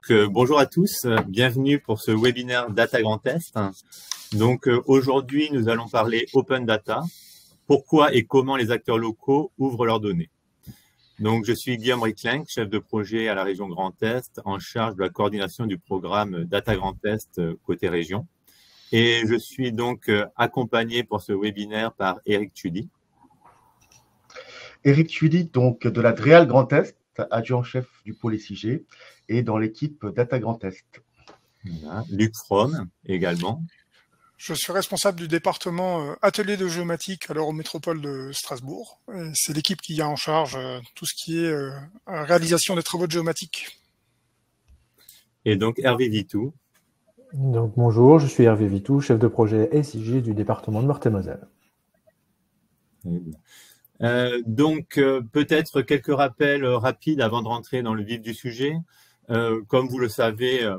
Bonjour à tous, bienvenue pour ce webinaire Data Grand Test. Aujourd'hui, nous allons parler Open Data, pourquoi et comment les acteurs locaux ouvrent leurs données. Je suis Guillaume Ricklin, chef de projet à la région Grand Est, en charge de la coordination du programme Data Grand Est côté région. Et je suis donc accompagné pour ce webinaire par Eric Tudy. Eric Tudy, donc de la DREAL Grand Est, adjoint-chef du pôle SIG et dans l'équipe Data Grand Est. Voilà. Luc Fromm également. Je suis responsable du département atelier de géomatique à l'Eurométropole de Strasbourg. C'est l'équipe qui a en charge tout ce qui est réalisation des travaux de géomatique. Et donc Hervé Vitou. Bonjour, je suis Hervé Vitou, chef de projet SIG du département de Meurthe-et-Moselle. Peut-être quelques rappels rapides avant de rentrer dans le vif du sujet. Comme vous le savez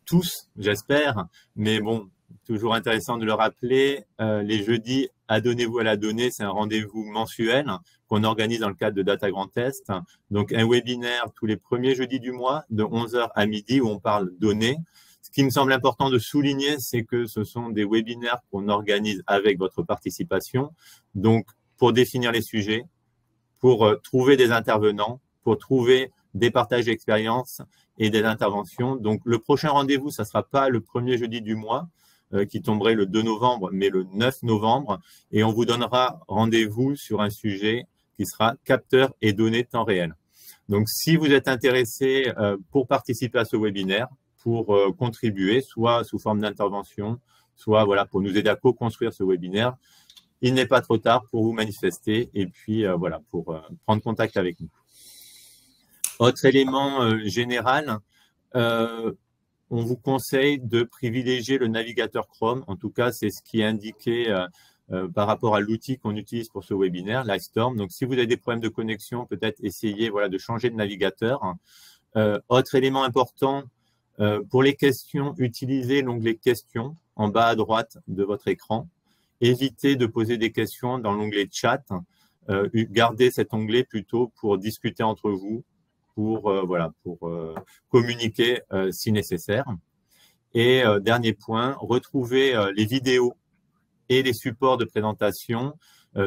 tous, j'espère, mais bon, toujours intéressant de le rappeler, les jeudis, adonnez-vous à la donnée, c'est un rendez-vous mensuel qu'on organise dans le cadre de Data Grand Est. Donc, un webinaire tous les premiers jeudis du mois, de 11h à midi, où on parle données. Ce qui me semble important de souligner, c'est que ce sont des webinaires qu'on organise avec votre participation. Donc, pour définir les sujets, pour trouver des intervenants, pour trouver des partages d'expériences et des interventions. Donc, le prochain rendez-vous, ça ne sera pas le premier jeudi du mois, qui tomberait le 2 novembre, mais le 9 novembre. Et on vous donnera rendez-vous sur un sujet qui sera capteurs et données temps réel. Donc, si vous êtes intéressé pour participer à ce webinaire, pour contribuer, soit sous forme d'intervention, soit voilà, pour nous aider à co-construire ce webinaire, il n'est pas trop tard pour vous manifester et puis voilà, pour prendre contact avec nous. Autre élément général, on vous conseille de privilégier le navigateur Chrome. En tout cas, c'est ce qui est indiqué par rapport à l'outil qu'on utilise pour ce webinaire, Livestorm. Donc, si vous avez des problèmes de connexion, peut-être essayez voilà, de changer de navigateur. Autre élément important, pour les questions, utilisez l'onglet questions en bas à droite de votre écran. Évitez de poser des questions dans l'onglet chat. Gardez cet onglet plutôt pour discuter entre vous, pour communiquer si nécessaire. Et dernier point, retrouvez les vidéos et les supports de présentation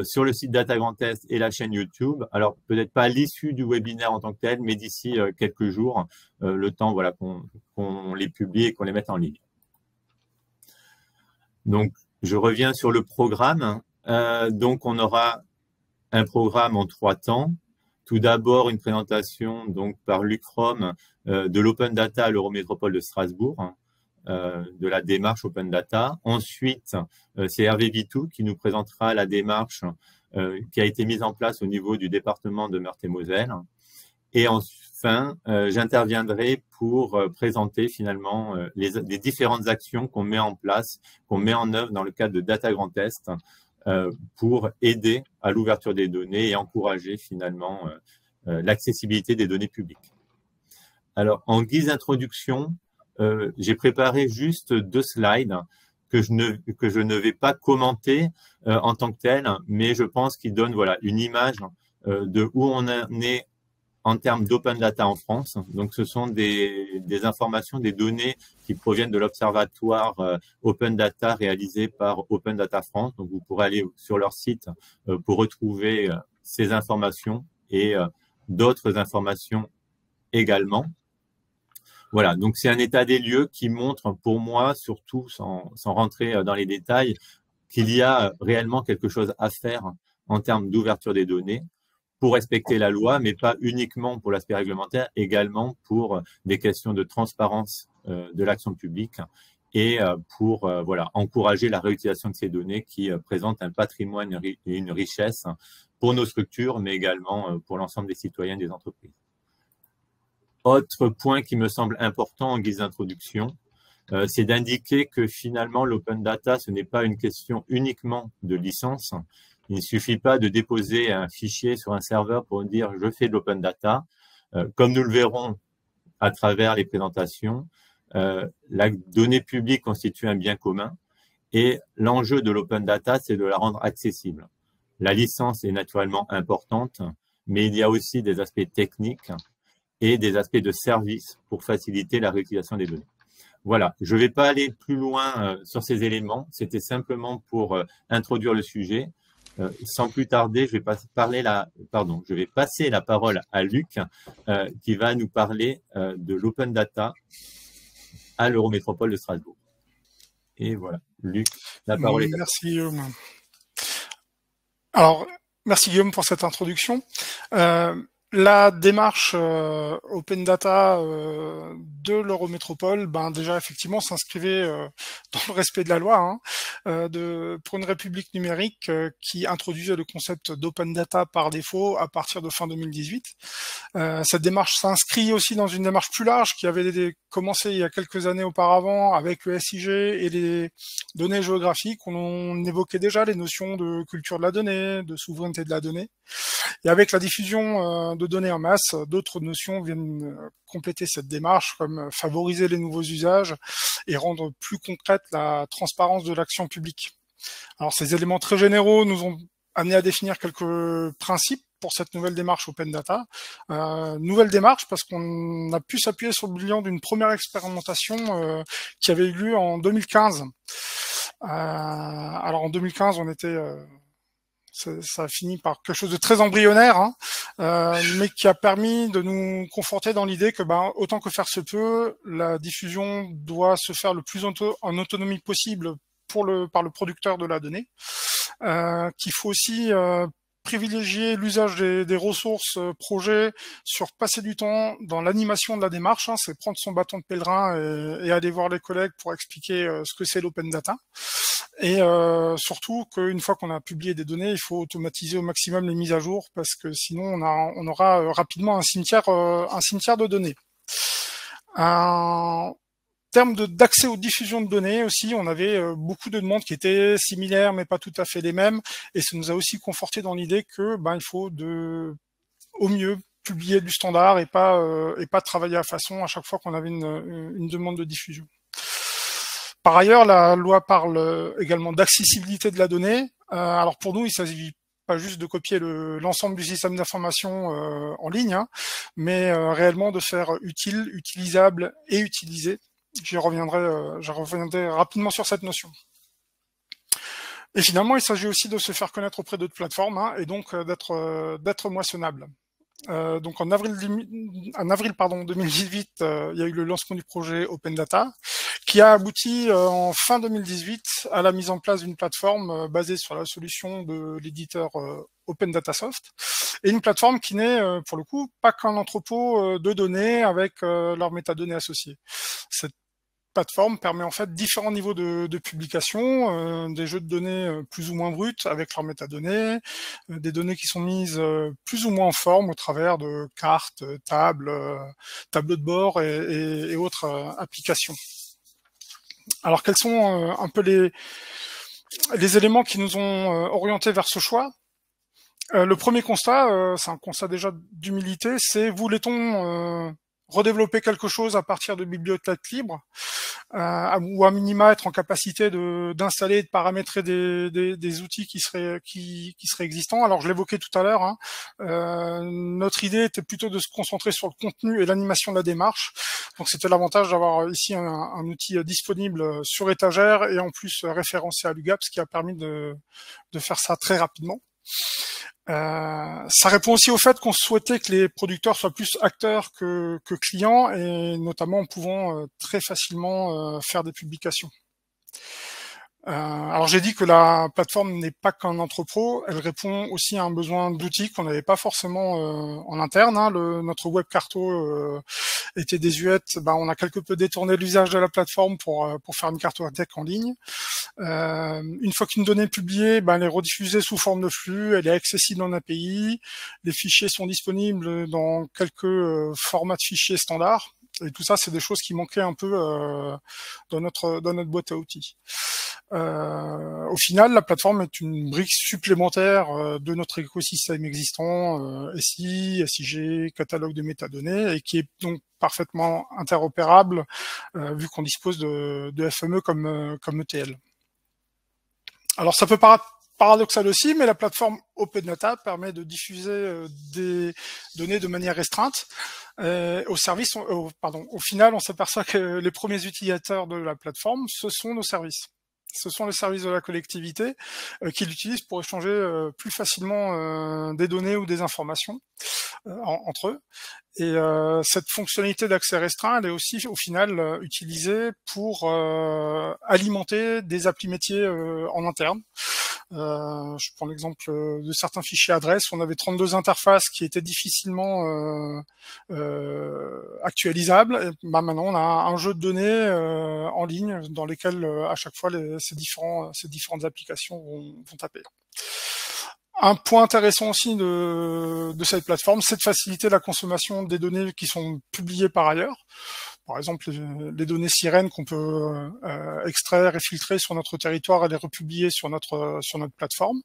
sur le site Data Grand Est et la chaîne YouTube. Alors, peut-être pas à l'issue du webinaire en tant que tel, mais d'ici quelques jours, le temps voilà, qu'on les publie et qu'on les mette en ligne. Donc, je reviens sur le programme. Donc, on aura un programme en 3 temps. Tout d'abord, une présentation donc par Luc Fromm de l'Open Data à l'Eurométropole de Strasbourg, de la démarche Open Data. Ensuite, c'est Hervé Vitou qui nous présentera la démarche qui a été mise en place au niveau du département de Meurthe-et-Moselle. Et enfin, j'interviendrai pour présenter finalement les différentes actions qu'on met en place, qu'on met en œuvre dans le cadre de Data Grand Est pour aider à l'ouverture des données et encourager finalement l'accessibilité des données publiques. Alors, en guise d'introduction, j'ai préparé juste 2 slides que je ne vais pas commenter en tant que tel, mais je pense qu'ils donnent voilà, une image de où on en est en termes d'open data en France. Donc, ce sont des informations, des données qui proviennent de l'observatoire Open Data réalisé par Open Data France. Donc, vous pourrez aller sur leur site pour retrouver ces informations et d'autres informations également. Voilà, donc c'est un état des lieux qui montre pour moi, surtout sans rentrer dans les détails, qu'il y a réellement quelque chose à faire en termes d'ouverture des données pour respecter la loi, mais pas uniquement pour l'aspect réglementaire, également pour des questions de transparence de l'action publique et pour voilà, encourager la réutilisation de ces données qui présentent un patrimoine et une richesse pour nos structures, mais également pour l'ensemble des citoyens et des entreprises. Autre point qui me semble important en guise d'introduction, c'est d'indiquer que finalement l'open data, ce n'est pas une question uniquement de licence. Il ne suffit pas de déposer un fichier sur un serveur pour dire « je fais de l'open data ». Comme nous le verrons à travers les présentations, la donnée publique constitue un bien commun et l'enjeu de l'open data, c'est de la rendre accessible. La licence est naturellement importante, mais il y a aussi des aspects techniques et des aspects de service pour faciliter la réutilisation des données. Voilà, je ne vais pas aller plus loin sur ces éléments, c'était simplement pour introduire le sujet. Sans plus tarder, je vais passer la parole à Luc, qui va nous parler de l'open data à l'Eurométropole de Strasbourg. Et voilà, Luc, la parole est à toi. Merci Guillaume. Alors, merci Guillaume pour cette introduction. La démarche Open Data de l'Eurométropole, déjà effectivement s'inscrivait dans le respect de la loi pour une république numérique qui introduisait le concept d'Open Data par défaut à partir de fin 2018. Cette démarche s'inscrit aussi dans une démarche plus large qui avait commencé il y a quelques années auparavant avec le SIG et les données géographiques. On évoquait déjà les notions de culture de la donnée, de souveraineté de la donnée. Et avec la diffusion de données en masse, d'autres notions viennent compléter cette démarche, comme favoriser les nouveaux usages et rendre plus concrète la transparence de l'action publique. Alors ces éléments très généraux nous ont amené à définir quelques principes pour cette nouvelle démarche Open Data. Nouvelle démarche parce qu'on a pu s'appuyer sur le bilan d'une première expérimentation qui avait eu lieu en 2015. Alors en 2015, on était... ça a fini par quelque chose de très embryonnaire, mais qui a permis de nous conforter dans l'idée que, autant que faire se peut, la diffusion doit se faire le plus en autonomie possible par le producteur de la donnée, qu'il faut aussi privilégier l'usage des ressources projets sur passer du temps dans l'animation de la démarche, c'est prendre son bâton de pèlerin et aller voir les collègues pour expliquer ce que c'est l'open data. Et surtout qu'une fois qu'on a publié des données, il faut automatiser au maximum les mises à jour parce que sinon on aura rapidement un cimetière de données. En termes d'accès aux diffusions de données aussi, on avait beaucoup de demandes qui étaient similaires mais pas tout à fait les mêmes, et ça nous a aussi conforté dans l'idée que il faut au mieux publier du standard et pas travailler à façon à chaque fois qu'on avait une demande de diffusion. Par ailleurs, la loi parle également d'accessibilité de la donnée. Alors pour nous, il s'agit pas juste de copier l'ensemble du système d'information en ligne, mais réellement de faire utile, utilisable et utilisé. Je reviendrai rapidement sur cette notion. Et finalement, il s'agit aussi de se faire connaître auprès d'autres plateformes et donc d'être moissonnable. Donc en avril 2018, il y a eu le lancement du projet Open Data, qui a abouti en fin 2018 à la mise en place d'une plateforme basée sur la solution de l'éditeur Open Data Soft, et une plateforme qui n'est pour le coup pas qu'un entrepôt de données avec leurs métadonnées associées. Cette plateforme permet en fait différents niveaux de publication, des jeux de données plus ou moins bruts avec leurs métadonnées, des données qui sont mises plus ou moins en forme au travers de cartes, tableaux de bord et autres applications. Alors quels sont un peu les éléments qui nous ont orientés vers ce choix ? Le premier constat, c'est un constat déjà d'humilité, c'est voulait-on redévelopper quelque chose à partir de bibliothèques libres, ou à minima être en capacité d'installer et de paramétrer des outils qui seraient existants. Alors je l'évoquais tout à l'heure, notre idée était plutôt de se concentrer sur le contenu et l'animation de la démarche. Donc c'était l'avantage d'avoir ici un outil disponible sur étagère et en plus référencé à l'UGAP, ce qui a permis de faire ça très rapidement. Ça répond aussi au fait qu'on souhaitait que les producteurs soient plus acteurs que clients, et notamment en pouvant très facilement faire des publications. Alors j'ai dit que la plateforme n'est pas qu'un entrepôt, elle répond aussi à un besoin d'outils qu'on n'avait pas forcément en interne. Notre web carto était désuète, on a quelque peu détourné l'usage de la plateforme pour faire une cartothèque en ligne. Une fois qu'une donnée est publiée, elle est rediffusée sous forme de flux, elle est accessible en API, les fichiers sont disponibles dans quelques formats de fichiers standards, et tout ça c'est des choses qui manquaient un peu dans notre boîte à outils. Au final, la plateforme est une brique supplémentaire de notre écosystème existant, SI, SIG, catalogue de métadonnées, et qui est donc parfaitement interopérable vu qu'on dispose de FME comme ETL. Alors ça peut paraître paradoxal aussi, mais la plateforme Open Data permet de diffuser des données de manière restreinte. Au final, on s'aperçoit que les premiers utilisateurs de la plateforme, ce sont nos services. Ce sont les services de la collectivité qui l'utilisent pour échanger plus facilement des données ou des informations entre eux. Et cette fonctionnalité d'accès restreint, elle est aussi au final utilisée pour alimenter des applis métiers en interne. Je prends l'exemple de certains fichiers adresses. On avait 32 interfaces qui étaient difficilement actualisables. Et maintenant, on a un jeu de données en ligne dans lesquels à chaque fois ces différentes applications vont taper. Un point intéressant aussi de cette plateforme, c'est de faciliter la consommation des données qui sont publiées par ailleurs. Par exemple, les données sirènes qu'on peut extraire et filtrer sur notre territoire et les republier sur notre plateforme,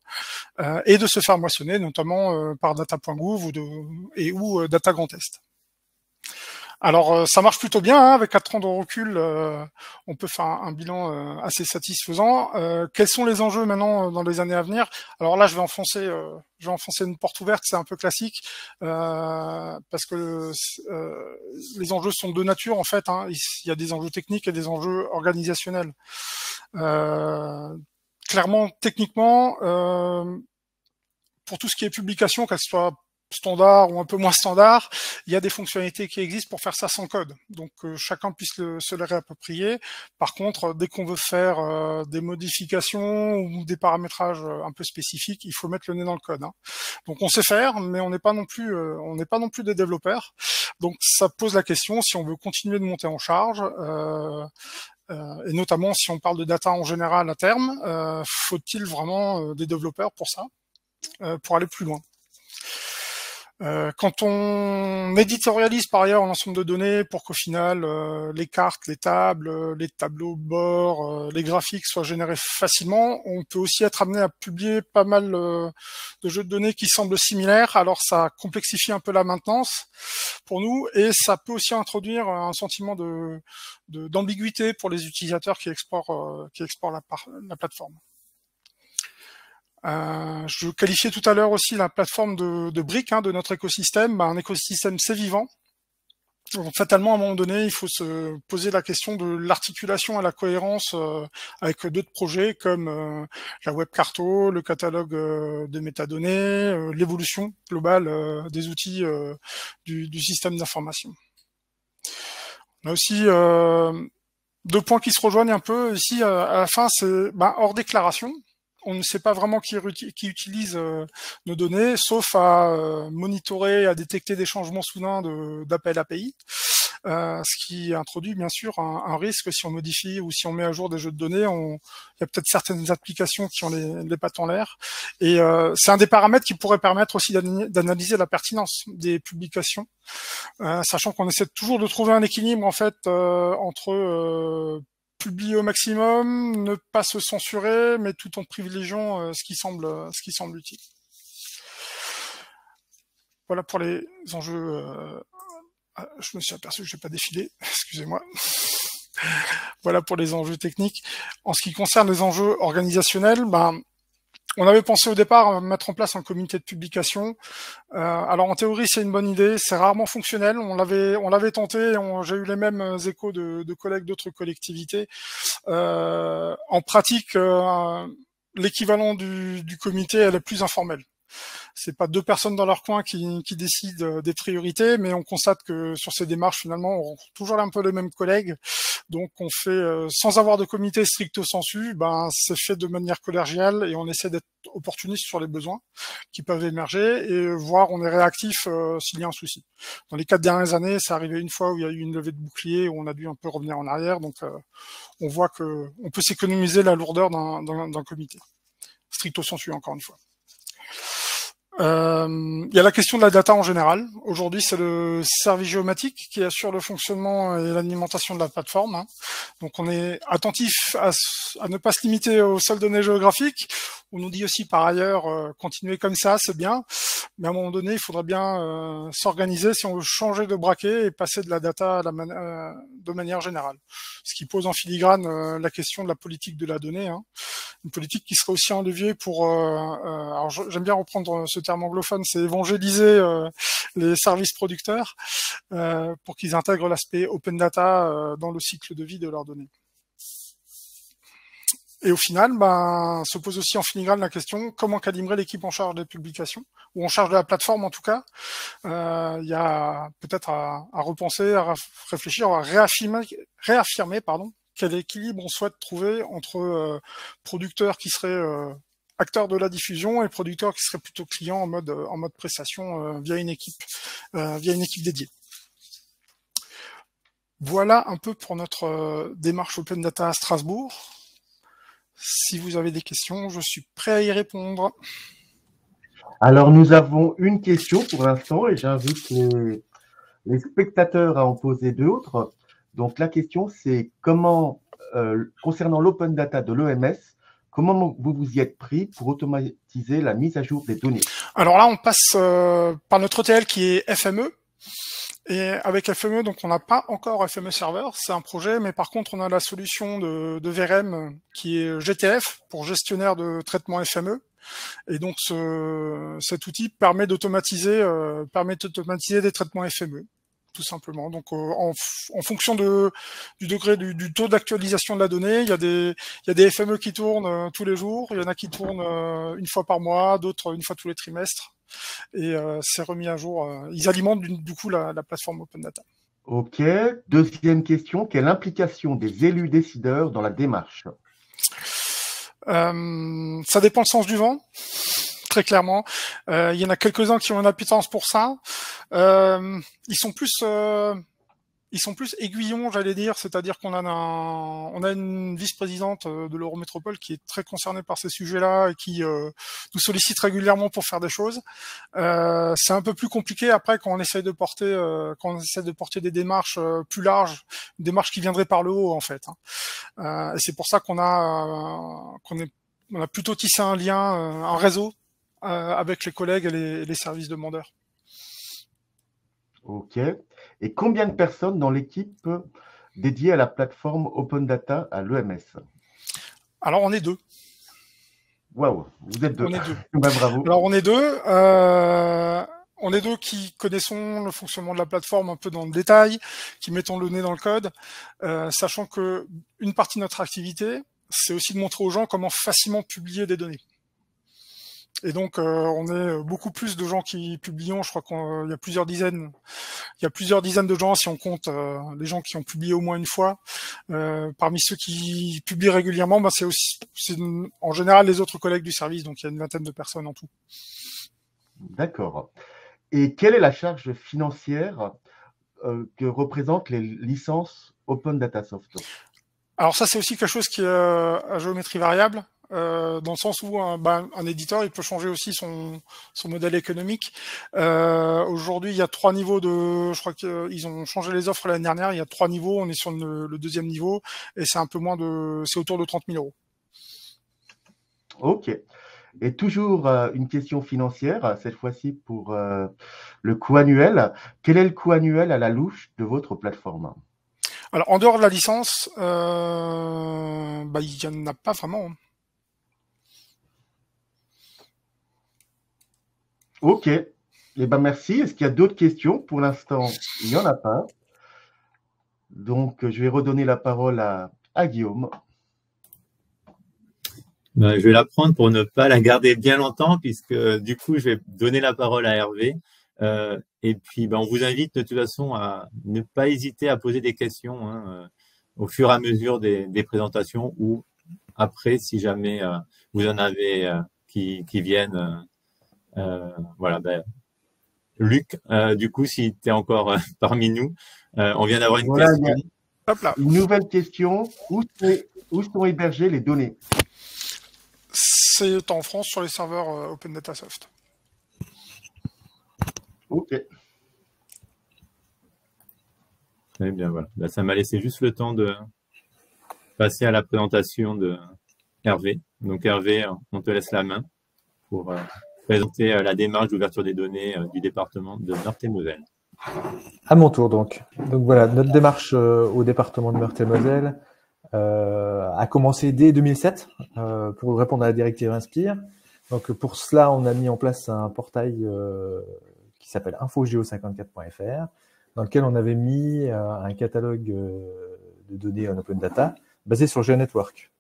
et de se faire moissonner, notamment par data.gouv ou Data Grand Est. Alors, ça marche plutôt bien, hein, avec 4 ans de recul, on peut faire un bilan assez satisfaisant. Quels sont les enjeux maintenant dans les années à venir? Alors là, je vais enfoncer une porte ouverte, c'est un peu classique, parce que les enjeux sont de nature en fait. Hein. Il y a des enjeux techniques et des enjeux organisationnels. Clairement, techniquement, pour tout ce qui est publication, qu'elle soit standard ou un peu moins standard, il y a des fonctionnalités qui existent pour faire ça sans code. Donc chacun puisse se les réapproprier. Par contre, dès qu'on veut faire des modifications ou des paramétrages un peu spécifiques, il faut mettre le nez dans le code. Hein. Donc on sait faire, mais on n'est pas non plus des développeurs. Donc ça pose la question si on veut continuer de monter en charge. Et notamment si on parle de data en général à terme, faut-il vraiment des développeurs pour ça, pour aller plus loin? Quand on éditorialise par ailleurs un ensemble de données pour qu'au final les cartes, les tables, les tableaux de bord, les graphiques soient générés facilement, on peut aussi être amené à publier pas mal de jeux de données qui semblent similaires. Alors ça complexifie un peu la maintenance pour nous et ça peut aussi introduire un sentiment d'ambiguïté pour les utilisateurs qui explorent la plateforme. Je qualifiais tout à l'heure aussi la plateforme de briques de notre écosystème. Un écosystème, c'est vivant. Donc, fatalement, à un moment donné, il faut se poser la question de l'articulation et la cohérence avec d'autres projets comme la web carto, le catalogue de métadonnées, l'évolution globale des outils du système d'information. On a aussi deux points qui se rejoignent un peu ici à la fin, c'est hors déclaration. On ne sait pas vraiment qui utilise nos données, sauf à monitorer, à détecter des changements soudains d'appel API, ce qui introduit bien sûr un risque si on modifie ou si on met à jour des jeux de données. Il y a peut-être certaines applications qui ont les pattes en l'air. Et c'est un des paramètres qui pourrait permettre aussi d'analyser la pertinence des publications, sachant qu'on essaie toujours de trouver un équilibre en fait entre publier au maximum, ne pas se censurer, mais tout en privilégiant ce qui semble utile. Voilà pour les enjeux. Je me suis aperçu que je n'ai pas défilé, excusez-moi. Voilà pour les enjeux techniques. En ce qui concerne les enjeux organisationnels, on avait pensé au départ mettre en place un comité de publication. Alors en théorie c'est une bonne idée, c'est rarement fonctionnel. On l'avait tenté, j'ai eu les mêmes échos de collègues d'autres collectivités. En pratique, l'équivalent du comité, elle est plus informelle. C'est pas deux personnes dans leur coin qui décident des priorités, mais on constate que sur ces démarches finalement on rencontre toujours un peu les mêmes collègues. Donc on fait sans avoir de comité stricto sensu, c'est fait de manière collégiale et on essaie d'être opportuniste sur les besoins qui peuvent émerger et voir on est réactif s'il y a un souci. Dans les 4 dernières années, c'est arrivé une fois où il y a eu une levée de bouclier où on a dû un peu revenir en arrière. Donc on voit que on peut s'économiser la lourdeur d'un comité stricto sensu encore une fois. Il y a la question de la data en général. Aujourd'hui, c'est le service géomatique qui assure le fonctionnement et l'alimentation de la plateforme. Donc, on est attentif à ne pas se limiter aux seules données géographiques. On nous dit aussi par ailleurs, continuer comme ça, c'est bien, mais à un moment donné, il faudrait bien s'organiser si on veut changer de braquet et passer de la data de manière générale. Ce qui pose en filigrane la question de la politique de la donnée, hein. Une politique qui serait aussi un levier pour, alors j'aime bien reprendre ce terme anglophone, c'est évangéliser les services producteurs pour qu'ils intègrent l'aspect open data dans le cycle de vie de leurs données. Et au final, se pose aussi en filigrane la question comment calibrer l'équipe en charge des publications, ou en charge de la plateforme en tout cas. Il y a peut-être à repenser, à réfléchir, à réaffirmer, quel équilibre on souhaite trouver entre producteurs qui seraient acteurs de la diffusion et producteurs qui seraient plutôt clients en mode prestation via une équipe dédiée. Voilà un peu pour notre démarche Open Data à Strasbourg. Si vous avez des questions, je suis prêt à y répondre. Alors, nous avons une question pour l'instant et j'invite les spectateurs à en poser d'autres. Donc, la question, c'est comment, concernant l'open data de l'EMS, comment vous vous y êtes pris pour automatiser la mise à jour des données? Alors là, on passe par notre ETL qui est FME. Et avec FME, donc on n'a pas encore FME Server, c'est un projet, mais par contre on a la solution de VRM qui est GTF pour gestionnaire de traitement FME. Et donc cet outil permet d'automatiser des traitements FME, tout simplement. Donc en fonction du degré du taux d'actualisation de la donnée, il y a des FME qui tournent tous les jours, il y en a qui tournent une fois par mois, d'autres une fois tous les trimestres. Et c'est remis à jour. Ils alimentent du coup la plateforme Open Data. Ok. Deuxième question, quelle implication des élus décideurs dans la démarche? Ça dépend le sens du vent, très clairement. Il y en a quelques-uns qui ont une appétence pour ça. Ils sont plus aiguillons, j'allais dire, c'est-à-dire qu'on a une vice-présidente de l'Eurométropole qui est très concernée par ces sujets-là et qui nous sollicite régulièrement pour faire des choses. C'est un peu plus compliqué après quand on essaie de porter des démarches plus larges, une démarche qui viendrait par le haut en fait. Et c'est pour ça qu'on a plutôt tissé un lien, un réseau avec les collègues et les services demandeurs. Ok. Et combien de personnes dans l'équipe dédiée à la plateforme Open Data à l'EMS? Alors, on est 2. Waouh, vous êtes 2. On est 2. Ben, bravo. Alors, on est 2. On est 2 qui connaissons le fonctionnement de la plateforme un peu dans le détail, qui mettons le nez dans le code, sachant que une partie de notre activité, c'est aussi de montrer aux gens comment facilement publier des données. Et donc, on est beaucoup plus de gens qui publions. Je crois qu'il y a plusieurs dizaines. Il y a plusieurs dizaines de gens si on compte les gens qui ont publié au moins une fois. Parmi ceux qui publient régulièrement, c'est en général les autres collègues du service. Donc, il y a une vingtaine de personnes en tout. D'accord. Et quelle est la charge financière que représentent les licences Open Data Soft? Alors ça, c'est aussi quelque chose qui est à géométrie variable. Dans le sens où un éditeur il peut changer aussi son modèle économique. Aujourd'hui il y a 3 niveaux je crois qu'ils ont changé les offres l'année dernière, il y a 3 niveaux, on est sur le deuxième niveau et c'est un peu moins c'est autour de 30 000 €. Ok. Et toujours une question financière, cette fois-ci pour le coût annuel. Quel est le coût annuel à la louche de votre plateforme? Alors en dehors de la licence, il y en a pas vraiment. Ok, eh ben merci. Est-ce qu'il y a d'autres questions? Pour l'instant, il n'y en a pas. Donc, je vais redonner la parole à Guillaume. Je vais la prendre pour ne pas la garder bien longtemps, puisque du coup, je vais donner la parole à Hervé. Et puis, on vous invite de toute façon à ne pas hésiter à poser des questions au fur et à mesure des présentations ou après, si jamais vous en avez qui viennent. Voilà, Luc, du coup, si tu es encore parmi nous, on vient d'avoir une question. Hop là. Une nouvelle question. Où sont hébergées les données? C'est en France sur les serveurs Open Data Soft. Ok. Très bien, voilà. Ça m'a laissé juste le temps de passer à la présentation Hervé. Donc Hervé, on te laisse la main pour présenter la démarche d'ouverture des données du département de Meurthe-et-Moselle. À mon tour donc. Donc voilà, notre démarche au département de Meurthe-et-Moselle a commencé dès 2007 pour répondre à la directive Inspire. Donc pour cela, on a mis en place un portail qui s'appelle infogeo54.fr, dans lequel on avait mis un catalogue de données en open data basé sur GeoNetwork.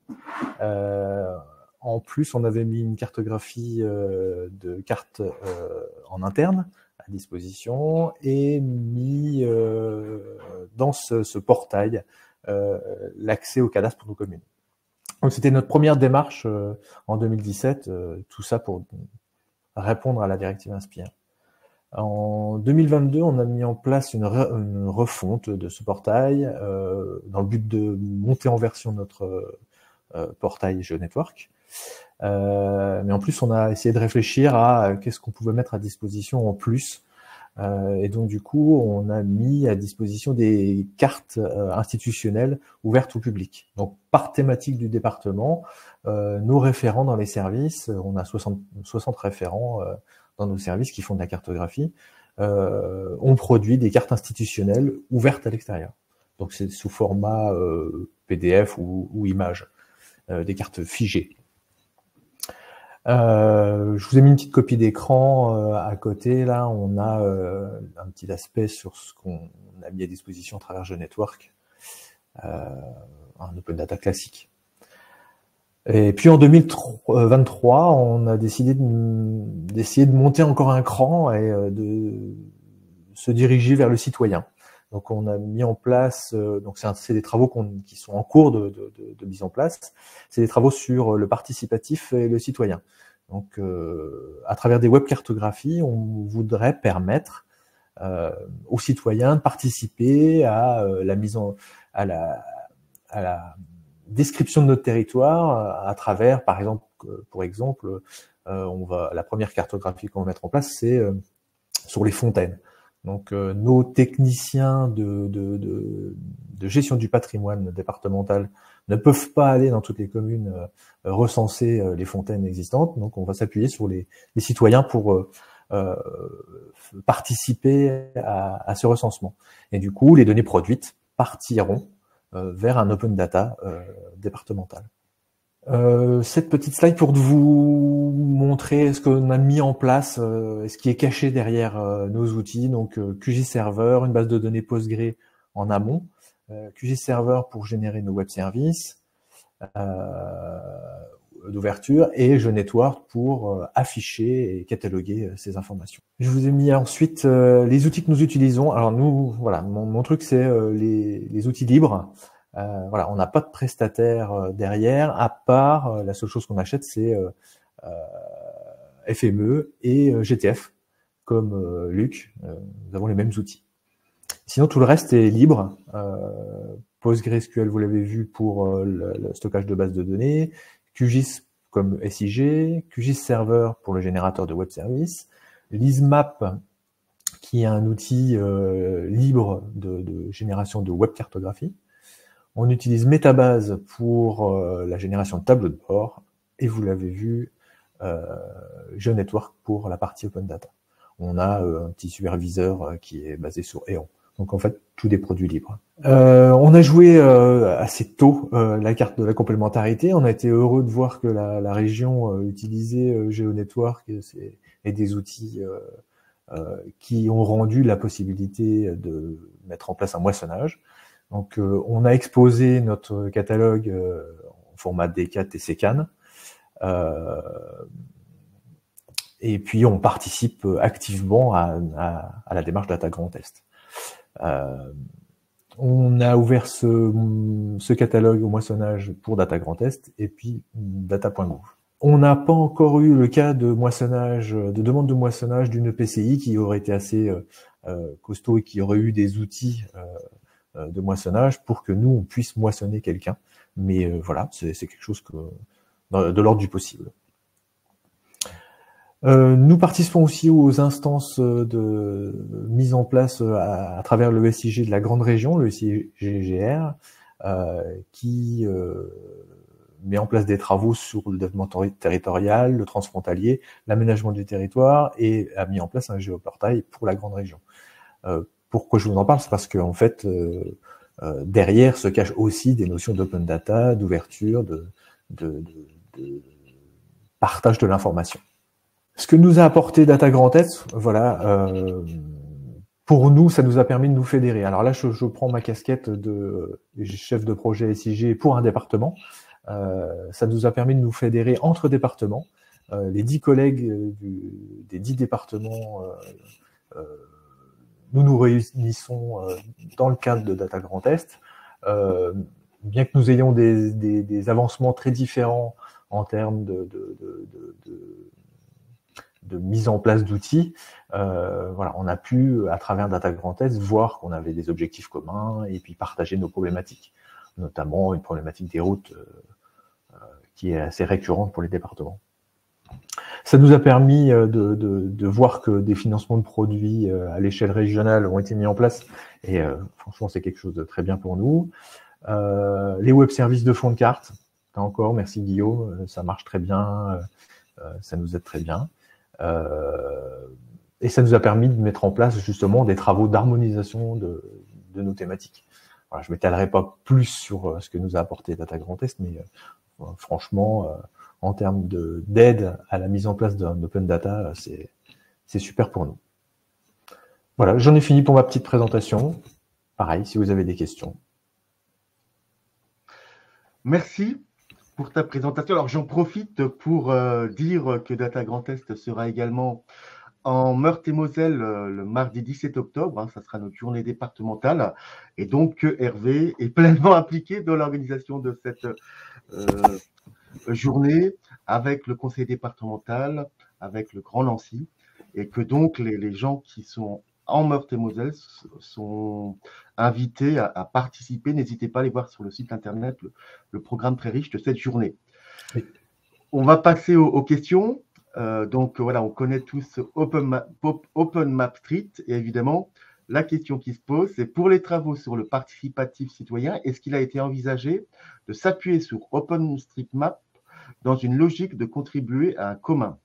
En plus, on avait mis une cartographie de cartes en interne à disposition et mis dans ce portail l'accès au cadastre pour nos communes. Donc c'était notre première démarche en 2017, tout ça pour répondre à la directive Inspire. En 2022, on a mis en place une refonte de ce portail dans le but de monter en version notre portail GeoNetwork. Mais en plus, on a essayé de réfléchir à qu'est-ce qu'on pouvait mettre à disposition en plus. Et donc, du coup, on a mis à disposition des cartes institutionnelles ouvertes au public. Donc, par thématique du département, nos référents dans les services, on a 60 référents dans nos services qui font de la cartographie, on produit des cartes institutionnelles ouvertes à l'extérieur. Donc, c'est sous format PDF ou image, des cartes figées. Je vous ai mis une petite copie d'écran à côté. Là, on a un petit aspect sur ce qu'on a mis à disposition à travers GeoNetwork, un open data classique. Et puis en 2023, on a décidé d'essayer de monter encore un cran et de se diriger vers le citoyen. Donc on a mis en place, donc c'est des travaux qui sont en cours de mise en place. C'est des travaux sur le participatif et le citoyen. Donc à travers des web cartographies, on voudrait permettre aux citoyens de participer à à la description de notre territoire à travers, par exemple, la première cartographie qu'on va mettre en place, c'est sur les fontaines. Donc nos techniciens de gestion du patrimoine départemental ne peuvent pas aller dans toutes les communes recenser les fontaines existantes. Donc on va s'appuyer sur les citoyens pour participer à ce recensement. Et du coup, les données produites partiront vers un open data départemental. Cette petite slide pour vous montrer ce qu'on a mis en place, ce qui est caché derrière nos outils. Donc QGIS Server, une base de données Postgre en amont, QGIS Server pour générer nos web services d'ouverture et GeoNetwork pour afficher et cataloguer ces informations. Je vous ai mis ensuite les outils que nous utilisons. Alors nous, voilà, mon truc c'est les outils libres. Voilà, on n'a pas de prestataire derrière, à part la seule chose qu'on achète, c'est FME et GTF, comme Luc. Nous avons les mêmes outils. Sinon, tout le reste est libre. PostgreSQL, vous l'avez vu pour le stockage de bases de données, QGIS comme SIG, QGIS Server pour le générateur de web services, LISMAP qui est un outil libre de génération de web cartographie. On utilise Metabase pour la génération de tableaux de bord et vous l'avez vu, GeoNetwork pour la partie Open Data. On a un petit superviseur qui est basé sur Eon. Donc en fait, tous des produits libres. On a joué assez tôt la carte de la complémentarité. On a été heureux de voir que la région utilisait GeoNetwork et des outils qui ont rendu la possibilité de mettre en place un moissonnage. Donc on a exposé notre catalogue en format D4 et CCAN. Et puis on participe activement à la démarche Data Grand Est. On a ouvert ce catalogue au moissonnage pour Data Grand Est et puis data.gouv. On n'a pas encore eu le cas de moissonnage, de demande de moissonnage d'une EPCI qui aurait été assez costaud et qui aurait eu des outils de moissonnage pour que nous on puisse moissonner quelqu'un. Mais voilà, c'est quelque chose de l'ordre du possible. Nous participons aussi aux instances de mise en place à travers le SIG de la grande région, le SIGGR, qui met en place des travaux sur le développement territorial, le transfrontalier, l'aménagement du territoire et a mis en place un géoportail pour la grande région. Pourquoi je vous en parle? C'est parce qu'en fait, derrière se cachent aussi des notions d'open data, d'ouverture, de partage de l'information. Ce que nous a apporté Data Grand Est, voilà, pour nous, ça nous a permis de nous fédérer. Alors là, je prends ma casquette de chef de projet SIG pour un département. Ça nous a permis de nous fédérer entre départements. Les 10 collègues des 10 départements, nous nous réunissons dans le cadre de Data Grand Est. Bien que nous ayons des avancements très différents en termes de mise en place d'outils, voilà, on a pu, à travers Data Grand Est, voir qu'on avait des objectifs communs et puis partager nos problématiques, notamment une problématique des routes qui est assez récurrente pour les départements. Ça nous a permis de voir que des financements de produits à l'échelle régionale ont été mis en place et franchement, c'est quelque chose de très bien pour nous. Les web services de fond de carte, là encore, merci Guillaume, ça marche très bien, ça nous aide très bien. Et ça nous a permis de mettre en place justement des travaux d'harmonisation de nos thématiques. Voilà, je ne m'étalerai pas plus sur ce que nous a apporté Data Grand Est, mais franchement, en termes d'aide à la mise en place d'un open data, c'est super pour nous. Voilà, j'en ai fini pour ma petite présentation. Pareil, si vous avez des questions. Merci pour ta présentation. Alors, j'en profite pour dire que Data Grand Est sera également en Meurthe-et-Moselle le mardi 17 octobre. Hein, ça sera notre journée départementale. Et donc, Hervé est pleinement impliqué dans l'organisation de cette journée avec le conseil départemental, avec le Grand Nancy. Et que donc, les gens qui sont en Meurthe-et-Moselle sont invités à participer. N'hésitez pas à aller voir sur le site internet le programme très riche de cette journée. Oui. On va passer aux questions. Donc voilà, on connaît tous OpenMapStreet et évidemment, la question qui se pose, c'est pour les travaux sur le participatif citoyen, est-ce qu'il a été envisagé de s'appuyer sur OpenStreetMap dans une logique de contribuer à un commun?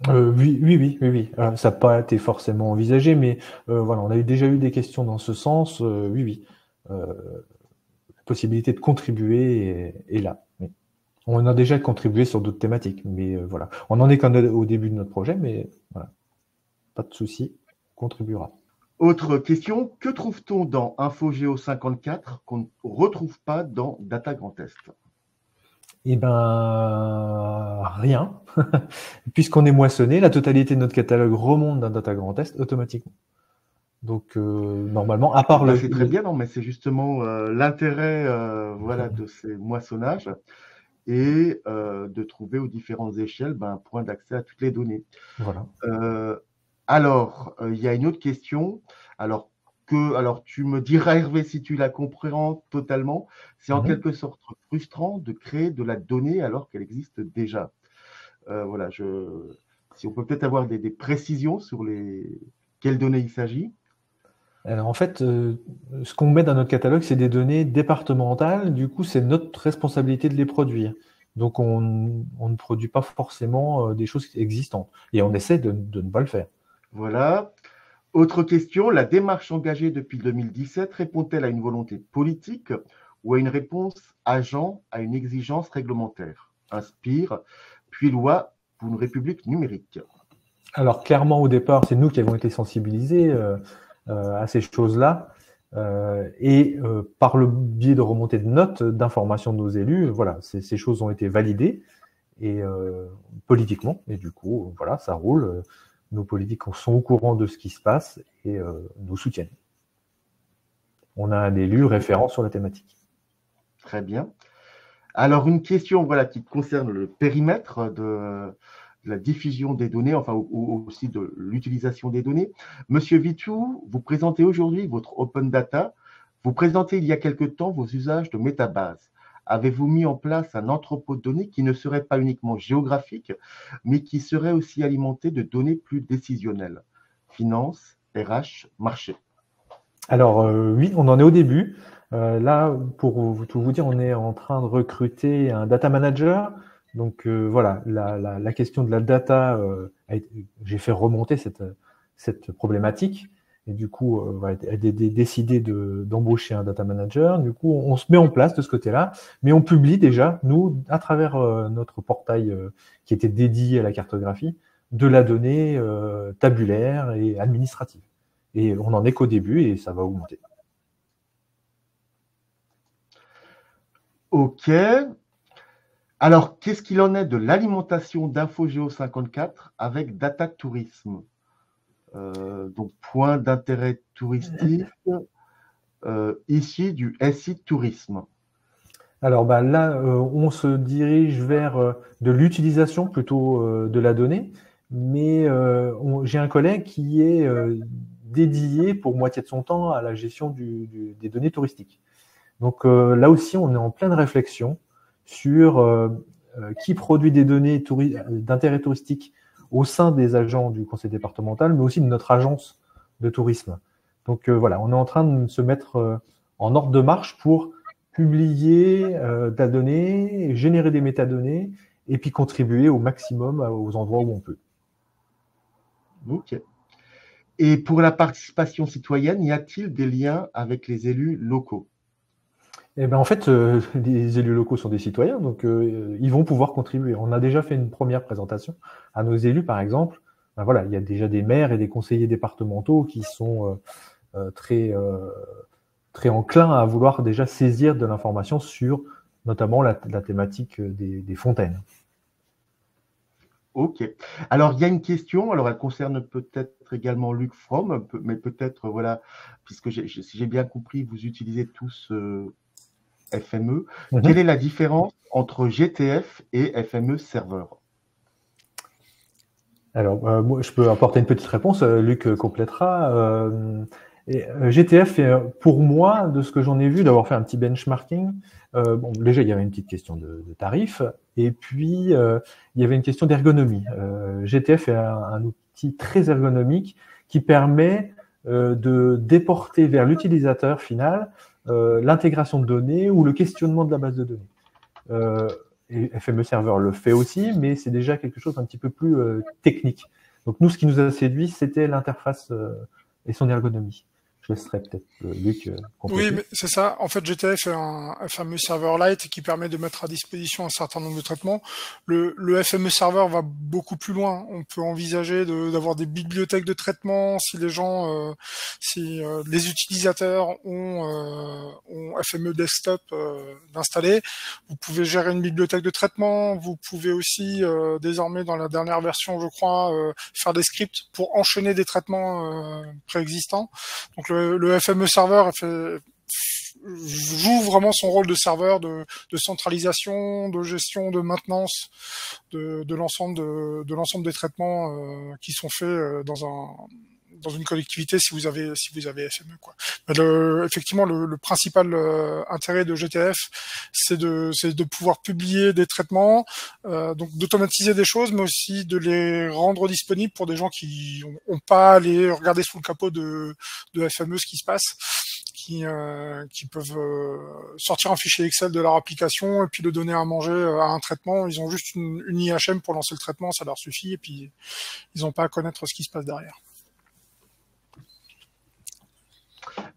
Oui. Ça n'a pas été forcément envisagé, mais voilà, on a déjà eu des questions dans ce sens. Oui. La possibilité de contribuer est là. Oui. On a déjà contribué sur d'autres thématiques, mais voilà. On en est qu'au début de notre projet, mais voilà. Pas de souci, on contribuera. Autre question, que trouve-t-on dans InfoGeo 54 qu'on ne retrouve pas dans Data Grand Est? Eh ben, rien. Puisqu'on est moissonné, la totalité de notre catalogue remonte dans Data Grand Est automatiquement. Donc, normalement, à part c'est très bien, non, mais c'est justement l'intérêt voilà, de ces moissonnages et de trouver aux différentes échelles un point d'accès à toutes les données. Voilà. Alors, il y a une autre question. Alors, tu me diras, Hervé, si tu la comprends totalement, c'est en quelque sorte frustrant de créer de la donnée alors qu'elle existe déjà. Voilà, si on peut peut-être avoir des précisions sur quelles données il s'agit. Alors, en fait, ce qu'on met dans notre catalogue, c'est des données départementales. Du coup, c'est notre responsabilité de les produire. Donc, on ne produit pas forcément des choses existantes. Et on essaie de ne pas le faire. Voilà. Autre question, la démarche engagée depuis 2017 répond-elle à une volonté politique ou à une réponse agent à une exigence réglementaire? Inspire, puis loi pour une république numérique. Alors, clairement, au départ, c'est nous qui avons été sensibilisés à ces choses-là. Et par le biais de remontée de notes, d'informations de nos élus, voilà, ces choses ont été validées et politiquement. Et du coup, voilà, ça roule. Nos politiques sont au courant de ce qui se passe et nous soutiennent. On a un élu référent sur la thématique. Très bien. Alors, une question voilà, qui concerne le périmètre de la diffusion des données, enfin, ou aussi de l'utilisation des données. Monsieur Vitou, vous présentez aujourd'hui votre Open Data. Vous présentez il y a quelque temps vos usages de Metabase. Avez-vous mis en place un entrepôt de données qui ne serait pas uniquement géographique, mais qui serait aussi alimenté de données plus décisionnelles? Finance, RH, marché. Alors oui, on en est au début. Là, pour tout vous dire, on est en train de recruter un data manager. Donc voilà, la question de la data, j'ai fait remonter cette problématique. Et du coup, on a décidé d'embaucher un data manager. Du coup, on se met en place de ce côté-là, mais on publie déjà, nous, à travers notre portail qui était dédié à la cartographie, de la donnée tabulaire et administrative. Et on en est qu'au début et ça va augmenter. Ok. Alors, qu'est-ce qu'il en est de l'alimentation d'InfoGeo 54 avec Data Tourisme? Donc, point d'intérêt touristique ici du SI Tourisme. Alors là, on se dirige vers de l'utilisation plutôt de la donnée, mais j'ai un collègue qui est dédié pour moitié de son temps à la gestion des données touristiques. Donc là aussi, on est en pleine réflexion sur qui produit des données d'intérêt touristique au sein des agents du conseil départemental, mais aussi de notre agence de tourisme. Donc voilà, on est en train de se mettre en ordre de marche pour publier de la donnée, générer des métadonnées et puis contribuer au maximum aux endroits où on peut. Ok. Et pour la participation citoyenne, y a-t-il des liens avec les élus locaux? Eh ben en fait, les élus locaux sont des citoyens, donc ils vont pouvoir contribuer. On a déjà fait une première présentation à nos élus, par exemple. Ben voilà, il y a déjà des maires et des conseillers départementaux qui sont très enclins à vouloir déjà saisir de l'information sur notamment la thématique des fontaines. Ok. Alors, il y a une question, alors elle concerne peut-être également Luc Fromm, mais peut-être, voilà, puisque si j'ai bien compris, vous utilisez tous FME. Quelle est la différence entre GTF et FME serveur? Alors, moi, je peux apporter une petite réponse, Luc complétera. GTF, pour moi, de ce que j'en ai vu, d'avoir fait un petit benchmarking, bon, déjà, il y avait une petite question de tarif, et puis, il y avait une question d'ergonomie. GTF est un outil très ergonomique qui permet de déporter vers l'utilisateur final l'intégration de données ou le questionnement de la base de données. Et FME Server le fait aussi, mais c'est déjà quelque chose d'un petit peu plus technique. Donc nous, ce qui nous a séduit, c'était l'interface et son ergonomie. Je laisserai peut-être Luc compléter. Oui, mais c'est ça. En fait, GTF est un FME Server Lite qui permet de mettre à disposition un certain nombre de traitements. Le FME Server va beaucoup plus loin. On peut envisager d'avoir des bibliothèques de traitement si les gens, les utilisateurs ont FME Desktop d'installer. Vous pouvez gérer une bibliothèque de traitement. Vous pouvez aussi désormais, dans la dernière version, je crois, faire des scripts pour enchaîner des traitements préexistants. Donc le FME serveur joue vraiment son rôle de serveur, de centralisation, de gestion, de maintenance de l'ensemble des traitements qui sont faits dans une collectivité si vous avez FME quoi. Mais effectivement le principal intérêt de GTF c'est de pouvoir publier des traitements, donc d'automatiser des choses, mais aussi de les rendre disponibles pour des gens qui ont pas à aller regarder sous le capot de FME ce qui se passe, qui peuvent sortir un fichier Excel de leur application et puis le donner à manger à un traitement. Ils ont juste une IHM pour lancer le traitement, ça leur suffit, et puis ils n'ont pas à connaître ce qui se passe derrière.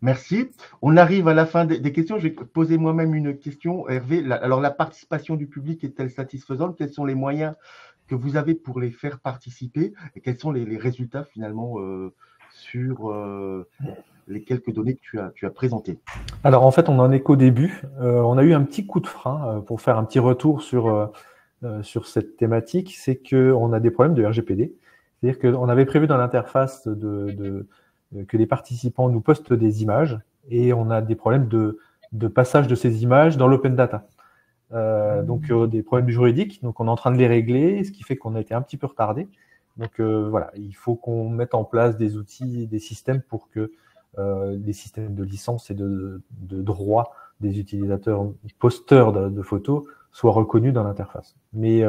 Merci. On arrive à la fin des questions. Je vais poser moi-même une question. Hervé, alors la participation du public est-elle satisfaisante? Quels sont les moyens que vous avez pour les faire participer? Et quels sont les résultats finalement sur les quelques données que tu as présentées? Alors en fait, on n'en est qu'au début. On a eu un petit coup de frein pour faire un petit retour sur cette thématique. C'est qu'on a des problèmes de RGPD. C'est-à-dire qu'on avait prévu dans l'interface que les participants nous postent des images et on a des problèmes de passage de ces images dans l'open data. Donc des problèmes juridiques, donc on est en train de les régler, ce qui fait qu'on a été un petit peu retardé. Donc voilà, il faut qu'on mette en place des outils, des systèmes pour que les systèmes de licence et de droit des utilisateurs posteurs de photos soient reconnus dans l'interface. Mais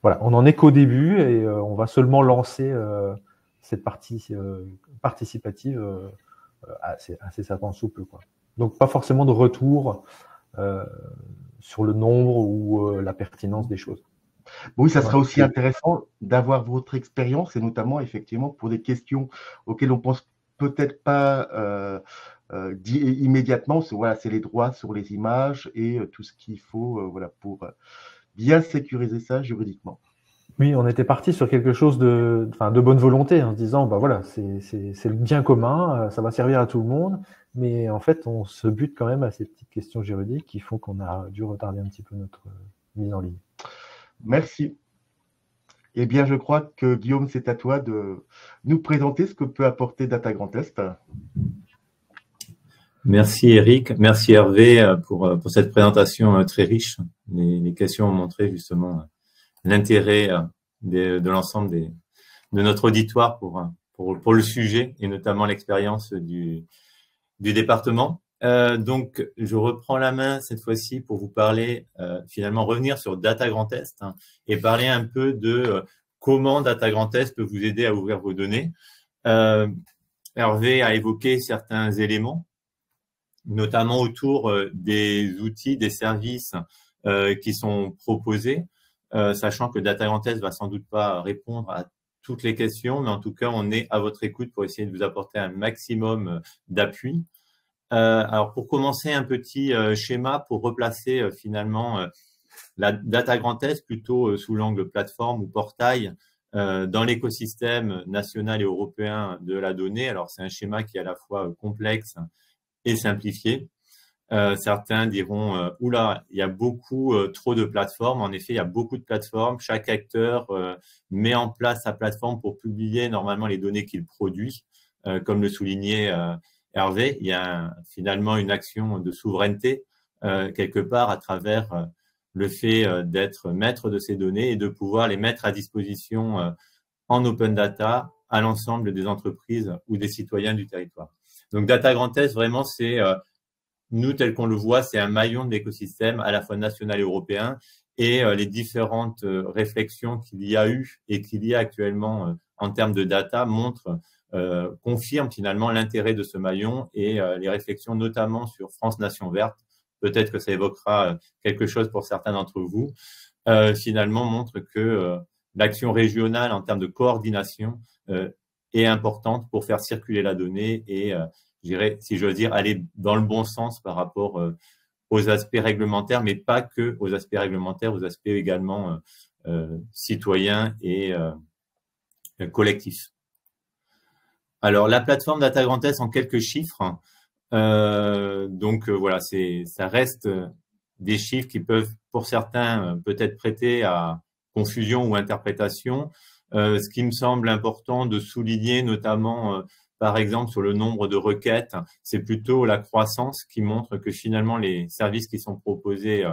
voilà, on en est qu'au début et on va seulement lancer cette partie participative assez certainement souple, quoi. Donc, pas forcément de retour sur le nombre ou la pertinence des choses. Oui, ça sera aussi intéressant d'avoir votre expérience et notamment effectivement pour des questions auxquelles on pense peut-être pas immédiatement. Voilà, c'est les droits sur les images et tout ce qu'il faut voilà, pour bien sécuriser ça juridiquement. Oui, on était parti sur quelque chose de bonne volonté en se disant, bah voilà, c'est le bien commun, ça va servir à tout le monde, mais en fait, on se bute quand même à ces petites questions juridiques qui font qu'on a dû retarder un petit peu notre mise en ligne. Merci. Eh bien, je crois que Guillaume, c'est à toi de nous présenter ce que peut apporter Data Grand Est. Merci Eric, merci Hervé pour cette présentation très riche. Les questions ont montré justement l'intérêt de l'ensemble de notre auditoire pour le sujet et notamment l'expérience du département. Donc, je reprends la main cette fois-ci pour vous parler, finalement, revenir sur Data Grand Est et parler un peu de comment Data Grand Est peut vous aider à ouvrir vos données. Hervé a évoqué certains éléments, notamment autour des outils, des services qui sont proposés, sachant que Data Grand Est va sans doute pas répondre à toutes les questions, mais en tout cas, on est à votre écoute pour essayer de vous apporter un maximum d'appui. Alors, pour commencer, un petit schéma pour replacer finalement la Data Grand Est plutôt sous l'angle plateforme ou portail dans l'écosystème national et européen de la donnée. Alors, c'est un schéma qui est à la fois complexe et simplifié. Certains diront oula, il y a beaucoup trop de plateformes. En effet, il y a beaucoup de plateformes. Chaque acteur met en place sa plateforme pour publier normalement les données qu'il produit, comme le soulignait Hervé. Il y a finalement une action de souveraineté quelque part à travers le fait d'être maître de ces données et de pouvoir les mettre à disposition en open data à l'ensemble des entreprises ou des citoyens du territoire. Donc, Data Grand Est, vraiment, c'est nous, tel qu'on le voit, c'est un maillon de l'écosystème à la fois national et européen et les différentes réflexions qu'il y a eu et qu'il y a actuellement en termes de data montrent, confirment finalement l'intérêt de ce maillon et les réflexions notamment sur France Nation Verte, peut-être que ça évoquera quelque chose pour certains d'entre vous, finalement montrent que l'action régionale en termes de coordination est importante pour faire circuler la donnée et je dirais, si je veux dire, aller dans le bon sens par rapport aux aspects réglementaires, mais pas que aux aspects réglementaires, aux aspects également citoyens et collectifs. Alors, la plateforme Data Grand Est en quelques chiffres. Donc, voilà, ça reste des chiffres qui peuvent, pour certains, peut-être prêter à confusion ou interprétation. Ce qui me semble important de souligner, notamment par exemple, sur le nombre de requêtes, c'est plutôt la croissance qui montre que finalement, les services qui sont proposés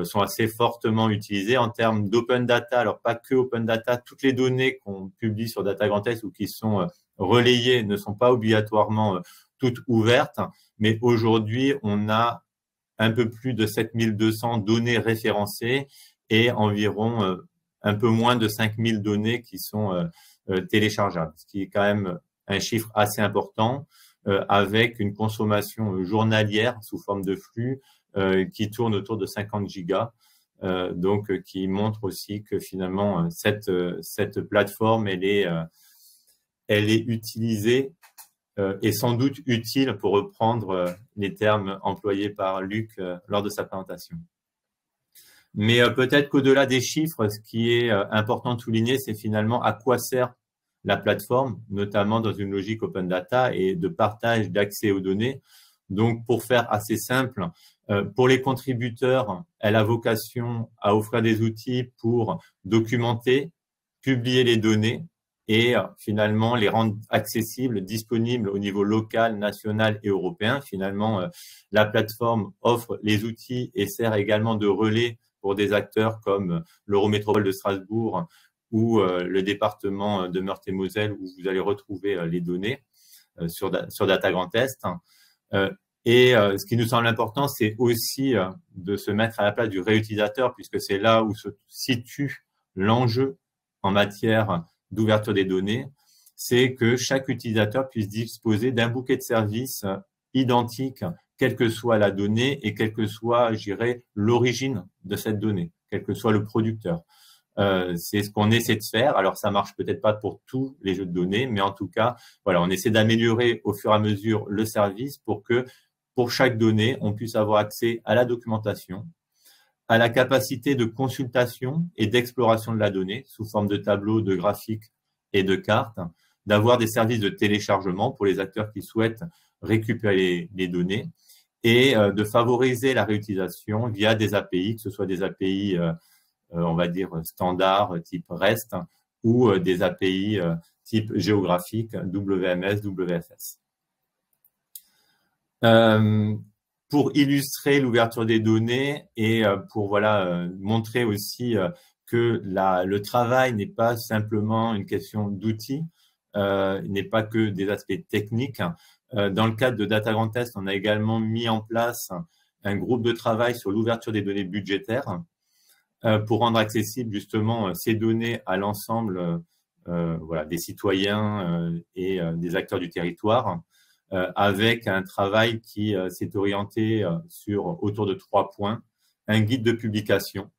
sont assez fortement utilisés en termes d'open data. Alors, pas que open data, toutes les données qu'on publie sur Data Grand Est ou qui sont relayées ne sont pas obligatoirement toutes ouvertes. Mais aujourd'hui, on a un peu plus de 7200 données référencées et environ un peu moins de 5000 données qui sont téléchargeables, ce qui est quand même un chiffre assez important, avec une consommation journalière sous forme de flux qui tourne autour de 50 gigas, donc qui montre aussi que finalement cette plateforme elle est utilisée et sans doute utile pour reprendre les termes employés par Luc lors de sa présentation. Mais peut-être qu'au-delà des chiffres, ce qui est important de souligner, c'est finalement à quoi sert la plateforme, notamment dans une logique open data et de partage d'accès aux données. Donc, pour faire assez simple, pour les contributeurs, elle a vocation à offrir des outils pour documenter, publier les données et finalement les rendre accessibles, disponibles au niveau local, national et européen. Finalement, la plateforme offre les outils et sert également de relais pour des acteurs comme l'Eurométropole de Strasbourg ou le département de Meurthe-et-Moselle où vous allez retrouver les données sur Data Grand Est. Et ce qui nous semble important, c'est aussi de se mettre à la place du réutilisateur puisque c'est là où se situe l'enjeu en matière d'ouverture des données, c'est que chaque utilisateur puisse disposer d'un bouquet de services identiques quelle que soit la donnée et quelle que soit, je dirais, l'origine de cette donnée, quel que soit le producteur. C'est ce qu'on essaie de faire. Alors, ça marche peut-être pas pour tous les jeux de données, mais en tout cas, voilà, on essaie d'améliorer au fur et à mesure le service pour que, pour chaque donnée, on puisse avoir accès à la documentation, à la capacité de consultation et d'exploration de la donnée sous forme de tableaux, de graphiques et de cartes, d'avoir des services de téléchargement pour les acteurs qui souhaitent récupérer les données et de favoriser la réutilisation via des API, que ce soit des API, on va dire, standards type REST ou des API type géographique, WMS, WFS. Pour illustrer l'ouverture des données et pour montrer aussi que le travail n'est pas simplement une question d'outils, n'est pas que des aspects techniques. Dans le cadre de Data Grand Test, on a également mis en place un groupe de travail sur l'ouverture des données budgétaires pour rendre accessibles justement ces données à l'ensemble des citoyens et des acteurs du territoire, avec un travail qui s'est orienté autour de 3 points. Un guide de publication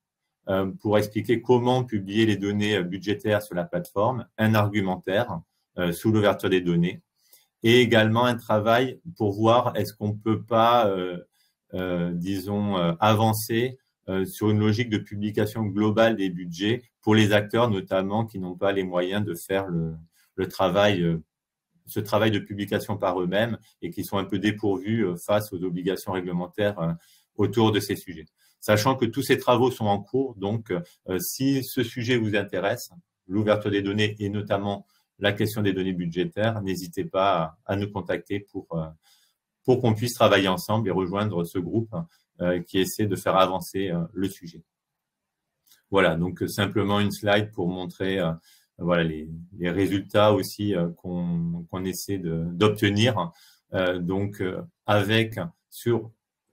pour expliquer comment publier les données budgétaires sur la plateforme, un argumentaire sous l'ouverture des données, et également un travail pour voir est-ce qu'on peut pas, avancer sur une logique de publication globale des budgets pour les acteurs notamment qui n'ont pas les moyens de faire ce travail de publication par eux-mêmes et qui sont un peu dépourvus face aux obligations réglementaires autour de ces sujets. Sachant que tous ces travaux sont en cours, donc si ce sujet vous intéresse, l'ouverture des données et notamment la question des données budgétaires, n'hésitez pas à nous contacter pour qu'on puisse travailler ensemble et rejoindre ce groupe qui essaie de faire avancer le sujet. Voilà, donc simplement une slide pour montrer les résultats aussi qu'on essaie d'obtenir. Avec sur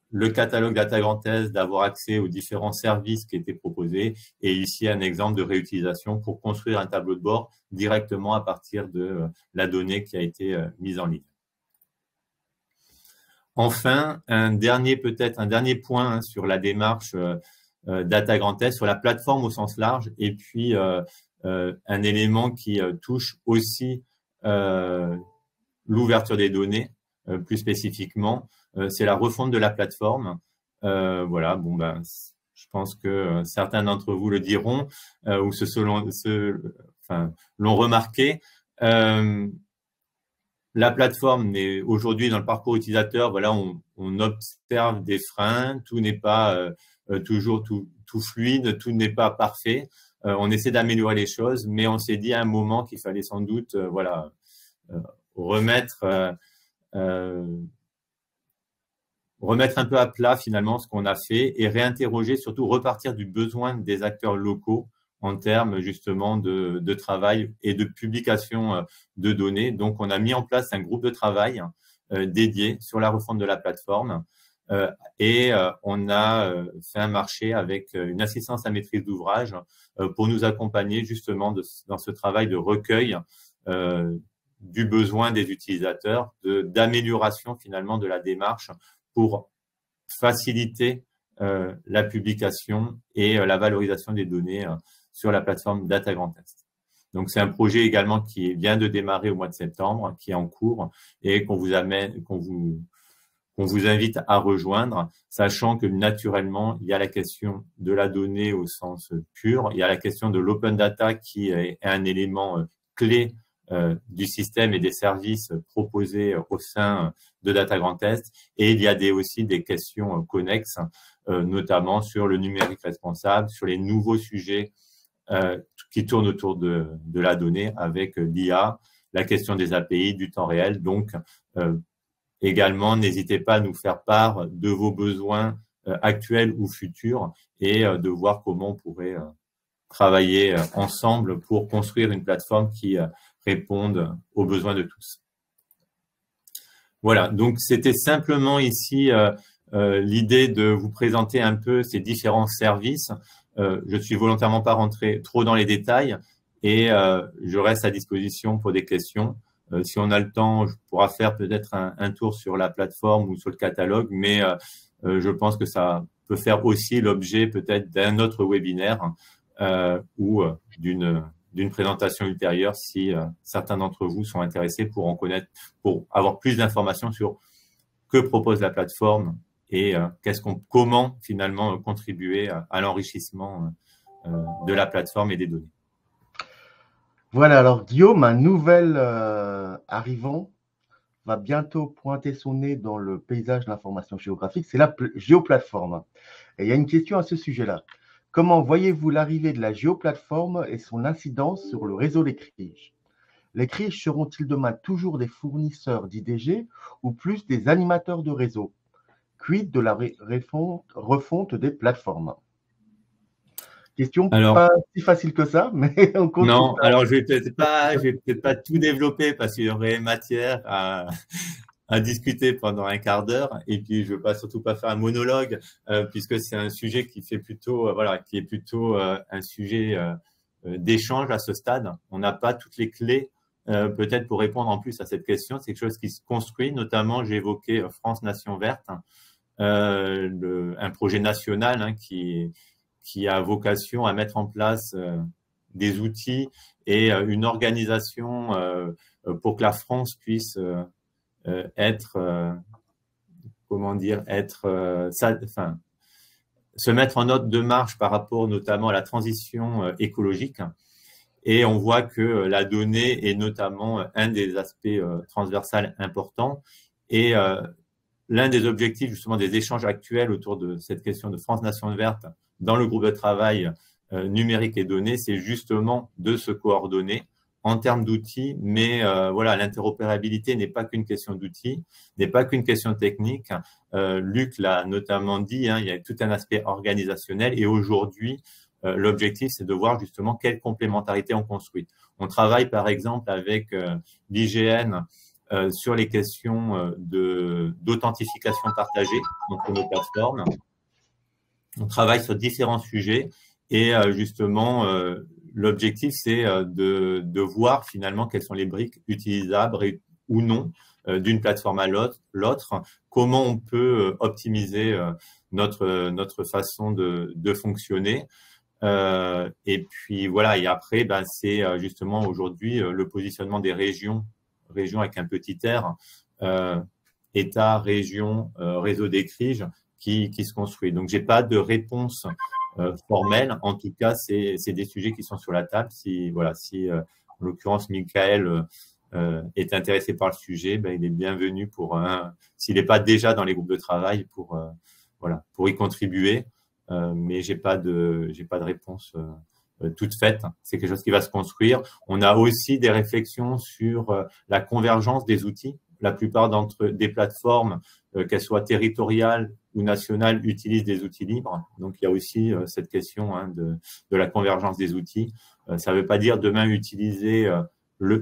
le catalogue Data Grand Test, d'avoir accès aux différents services qui étaient proposés et ici un exemple de réutilisation pour construire un tableau de bord directement à partir de la donnée qui a été mise en ligne. Enfin, un dernier point sur la démarche Data Grand Test, sur la plateforme au sens large, et puis un élément qui touche aussi l'ouverture des données, plus spécifiquement, c'est la refonte de la plateforme. Je pense que certains d'entre vous le diront ou l'ont remarqué. La plateforme est aujourd'hui dans le parcours utilisateur, on observe des freins, tout n'est pas toujours tout fluide, tout n'est pas parfait. On essaie d'améliorer les choses, mais on s'est dit à un moment qu'il fallait sans doute remettre un peu à plat finalement ce qu'on a fait et réinterroger, surtout repartir du besoin des acteurs locaux en termes justement de travail et de publication de données. Donc, on a mis en place un groupe de travail dédié sur la refonte de la plateforme et on a fait un marché avec une assistance à maîtrise d'ouvrage pour nous accompagner justement dans ce travail de recueil du besoin des utilisateurs, d'amélioration finalement de la démarche pour faciliter la publication et la valorisation des données sur la plateforme Data Grand Test. Donc, c'est un projet également qui vient de démarrer au mois de septembre, qui est en cours et qu'on vous invite à rejoindre, sachant que naturellement, il y a la question de la donnée au sens pur, il y a la question de l'open data qui est un élément clé du système et des services proposés au sein de Data Grand Test, et il y a aussi des questions connexes, notamment sur le numérique responsable, sur les nouveaux sujets qui tournent autour de la donnée avec l'IA, la question des API, du temps réel. Donc, également, n'hésitez pas à nous faire part de vos besoins actuels ou futurs et de voir comment on pourrait travailler ensemble pour construire une plateforme qui réponde aux besoins de tous. Voilà, donc c'était simplement ici l'idée de vous présenter un peu ces différents services. Je suis volontairement pas rentré trop dans les détails et je reste à disposition pour des questions. Si on a le temps, je pourrai faire peut-être un tour sur la plateforme ou sur le catalogue, mais je pense que ça peut faire aussi l'objet peut-être d'un autre webinaire ou d'une présentation ultérieure si certains d'entre vous sont intéressés pour en connaître, pour avoir plus d'informations sur que propose la plateforme et comment finalement contribuer à l'enrichissement de la plateforme et des données. Voilà, alors Guillaume, un nouvel arrivant, va bientôt pointer son nez dans le paysage de l'information géographique, c'est la géoplateforme. Et il y a une question à ce sujet-là. Comment voyez-vous l'arrivée de la géoplateforme et son incidence sur le réseau des CRIJ? Les CRIJ seront-ils demain toujours des fournisseurs d'IDG ou plus des animateurs de réseau? Quid de la refonte des plateformes? Question pas si facile que ça, mais on continue. Non, alors je vais peut-être pas tout développer parce qu'il y aurait matière à discuter pendant un quart d'heure. Et puis je veux pas surtout pas faire un monologue puisque c'est un sujet qui fait plutôt qui est plutôt un sujet d'échange à ce stade. On n'a pas toutes les clés peut-être pour répondre en plus à cette question. C'est quelque chose qui se construit. Notamment, j'ai évoqué France Nation Verte, un projet national qui a vocation à mettre en place des outils et une organisation pour que la France puisse se mettre en ordre de marche par rapport notamment à la transition écologique. Et on voit que la donnée est notamment un des aspects transversaux importants. Et l'un des objectifs justement des échanges actuels autour de cette question de France Nation Verte dans le groupe de travail numérique et données, c'est justement de se coordonner en termes d'outils, mais l'interopérabilité n'est pas qu'une question d'outils, n'est pas qu'une question technique. Luc l'a notamment dit, il y a tout un aspect organisationnel et aujourd'hui, l'objectif, c'est de voir justement quelle complémentarité on construit. On travaille par exemple avec l'IGN sur les questions d'authentification partagée entre nos plateformes. On travaille sur différents sujets et justement, l'objectif, c'est de voir finalement quelles sont les briques utilisables ou non d'une plateforme à l'autre, comment on peut optimiser notre façon de fonctionner. Et puis voilà, et après, c'est justement aujourd'hui le positionnement des régions avec un petit R, État, région, réseau des CRIJ, qui se construit. Donc, j'ai pas de réponse formelle. En tout cas, c'est des sujets qui sont sur la table. Si en l'occurrence, Michael est intéressé par le sujet, il est bienvenu s'il n'est pas déjà dans les groupes de travail pour y contribuer. Mais j'ai pas de réponse toute faite. C'est quelque chose qui va se construire. On a aussi des réflexions sur la convergence des outils. La plupart des plateformes, qu'elles soient territoriales ou nationales, utilisent des outils libres. Donc, il y a aussi cette question de la convergence des outils. Ça ne veut pas dire demain utiliser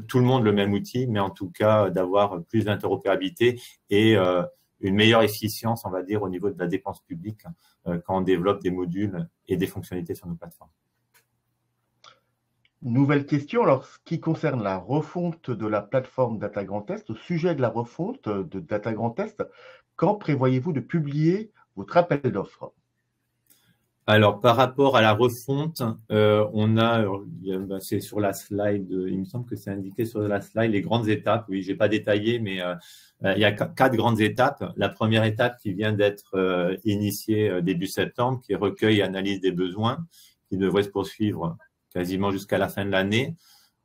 tout le monde le même outil, mais en tout cas d'avoir plus d'interopérabilité et une meilleure efficience, on va dire, au niveau de la dépense publique quand on développe des modules et des fonctionnalités sur nos plateformes. Nouvelle question, alors ce qui concerne la refonte de la plateforme Data Grand Est, au sujet de la refonte de Data Grand Est, quand prévoyez-vous de publier votre appel d'offres? Alors, par rapport à la refonte, c'est sur la slide, il me semble que c'est indiqué sur la slide, les grandes étapes. Oui, j'ai pas détaillé, mais il y a 4 grandes étapes. La première étape qui vient d'être initiée début septembre, qui est recueil et analyse des besoins, qui devrait se poursuivre quasiment jusqu'à la fin de l'année,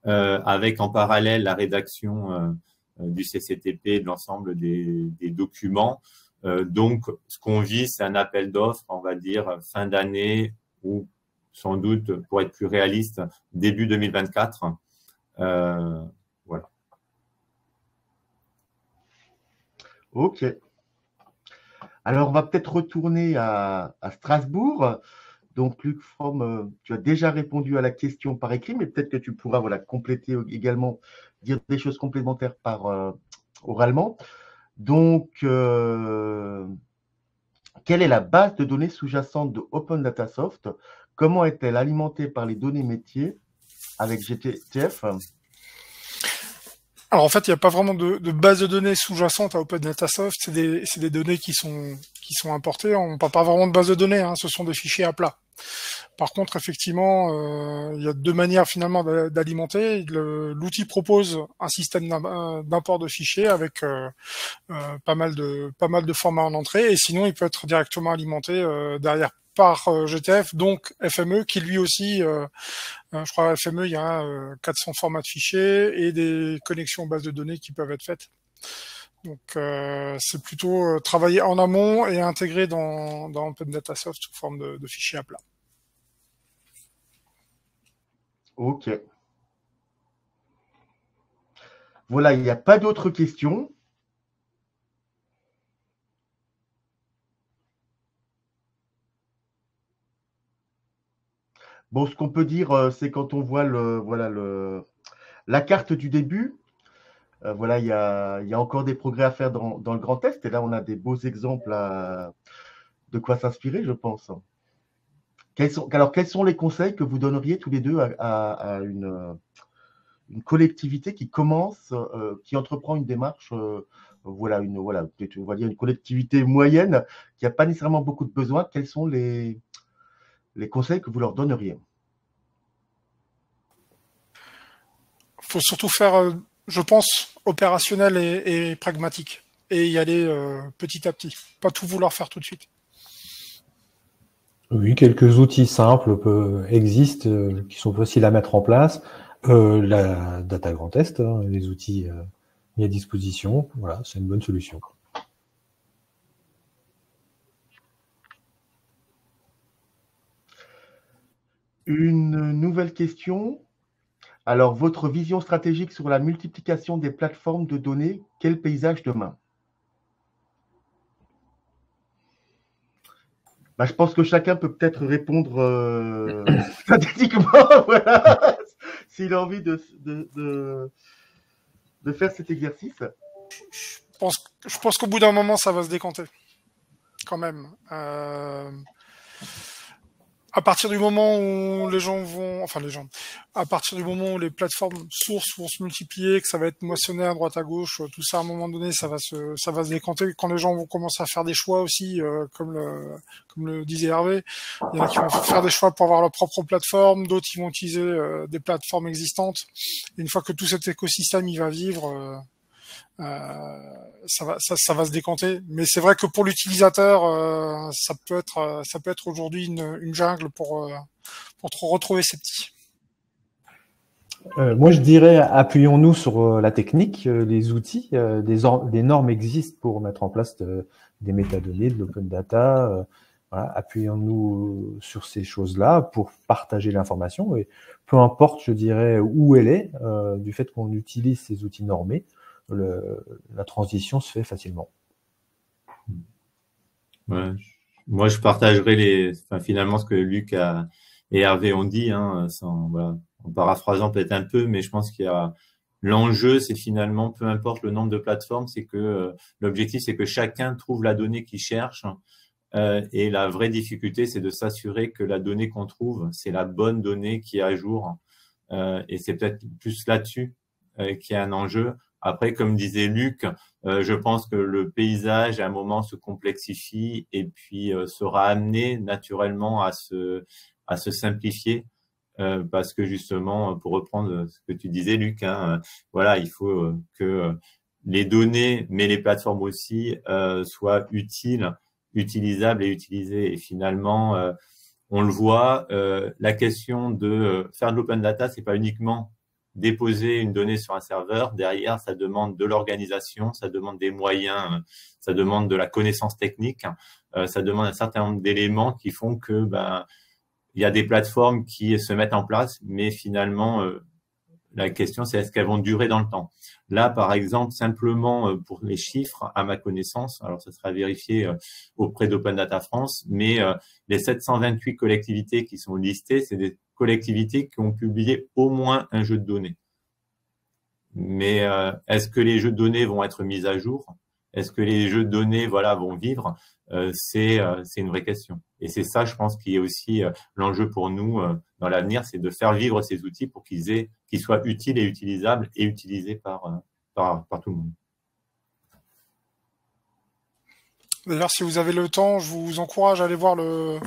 avec en parallèle la rédaction du CCTP, de l'ensemble des documents. Donc, ce qu'on vise, c'est un appel d'offres, on va dire, fin d'année ou sans doute, pour être plus réaliste, début 2024. Voilà. OK. Alors, on va peut-être retourner à Strasbourg. Donc, Luc Fromm, tu as déjà répondu à la question par écrit, mais peut-être que tu pourras compléter également, dire des choses complémentaires oralement. Donc, quelle est la base de données sous-jacente de Open Data Soft? Comment est-elle alimentée par les données métiers avec GTF? Alors en fait, il n'y a pas vraiment de base de données sous-jacente à Open Data Soft. C'est des données qui sont importées. On ne parle pas vraiment de base de données. Hein, ce sont des fichiers à plat. Par contre, effectivement, il y a deux manières finalement d'alimenter. L'outil propose un système d'import de fichiers avec pas mal de formats en entrée, et sinon il peut être directement alimenté derrière par GTF, donc FME, qui lui aussi, je crois FME, il y a 400 formats de fichiers et des connexions aux bases de données qui peuvent être faites. Donc c'est plutôt travailler en amont et intégrer dans Open Data Soft sous forme de fichiers à plat. Ok. Voilà, il n'y a pas d'autres questions. Bon, ce qu'on peut dire, c'est quand on voit la carte du début, voilà, il y a encore des progrès à faire dans le Grand Est. Et là, on a des beaux exemples de quoi s'inspirer, je pense. Alors, quels sont les conseils que vous donneriez tous les deux à une collectivité qui commence, qui entreprend une démarche, voilà, on va dire une collectivité moyenne qui n'a pas nécessairement beaucoup de besoins? Quels sont les conseils que vous leur donneriez? Il faut surtout faire, je pense, opérationnel et pragmatique, et y aller petit à petit, pas tout vouloir faire tout de suite. Oui, quelques outils simples existent, qui sont faciles à mettre en place. La Data Grand Est, hein, les outils mis à disposition, voilà, c'est une bonne solution. Une nouvelle question. Alors, votre vision stratégique sur la multiplication des plateformes de données, quel paysage demain? Je pense que chacun peut peut-être répondre synthétiquement, voilà, s'il a envie de faire cet exercice. Je pense qu'au bout d'un moment, ça va se décanter, quand même. À partir du moment où à partir du moment où les plateformes sources vont se multiplier, que ça va être moissonné à droite à gauche, tout ça à un moment donné, ça va se décanter. Quand les gens vont commencer à faire des choix aussi, comme le disait Hervé, il y en a qui vont faire des choix pour avoir leur propre plateforme, d'autres qui vont utiliser des plateformes existantes. Et une fois que tout cet écosystème il va vivre, ça va se décanter. Mais c'est vrai que pour l'utilisateur, ça peut être aujourd'hui une jungle pour retrouver ses petits. Moi, je dirais, appuyons-nous sur la technique, les outils. Des normes existent pour mettre en place des métadonnées, de l'open data. Voilà, appuyons-nous sur ces choses-là pour partager l'information. Et peu importe, je dirais, où elle est, du fait qu'on utilise ces outils normés, la transition se fait facilement. Ouais. Moi, je partagerai finalement ce que Luc et Hervé ont dit, hein, voilà, en paraphrasant peut-être un peu, mais je pense qu'il y a l'enjeu, c'est finalement, peu importe le nombre de plateformes, c'est que l'objectif, c'est que chacun trouve la donnée qu'il cherche. Et la vraie difficulté, c'est de s'assurer que la donnée qu'on trouve, c'est la bonne donnée qui est à jour. Et c'est peut-être plus là-dessus qu'il y a un enjeu. Après, comme disait Luc, je pense que le paysage, à un moment, se complexifie et puis sera amené naturellement à se simplifier. Parce que justement, pour reprendre ce que tu disais, Luc, hein, voilà, il faut que les données, mais les plateformes aussi, soient utilisables et utilisées. Et finalement, on le voit, la question de faire de l'open data, c'est pas uniquement déposer une donnée sur un serveur. Derrière, ça demande de l'organisation, ça demande des moyens, ça demande de la connaissance technique, ça demande un certain nombre d'éléments qui font que il y a des plateformes qui se mettent en place, mais finalement, la question, c'est est-ce qu'elles vont durer dans le temps? Là, par exemple, simplement pour les chiffres, à ma connaissance, alors ça sera vérifié auprès d'Open Data France, mais les 728 collectivités qui sont listées, c'est des collectivités qui ont publié au moins un jeu de données. Mais est-ce que les jeux de données vont être mis à jour? Est-ce que les jeux de données, voilà, vont vivre? C'est une vraie question. Et c'est ça, je pense, qui est aussi l'enjeu pour nous dans l'avenir, c'est de faire vivre ces outils pour qu'ils soient utiles et utilisables et utilisés par par tout le monde. D'ailleurs, si vous avez le temps, je vous encourage à aller voir les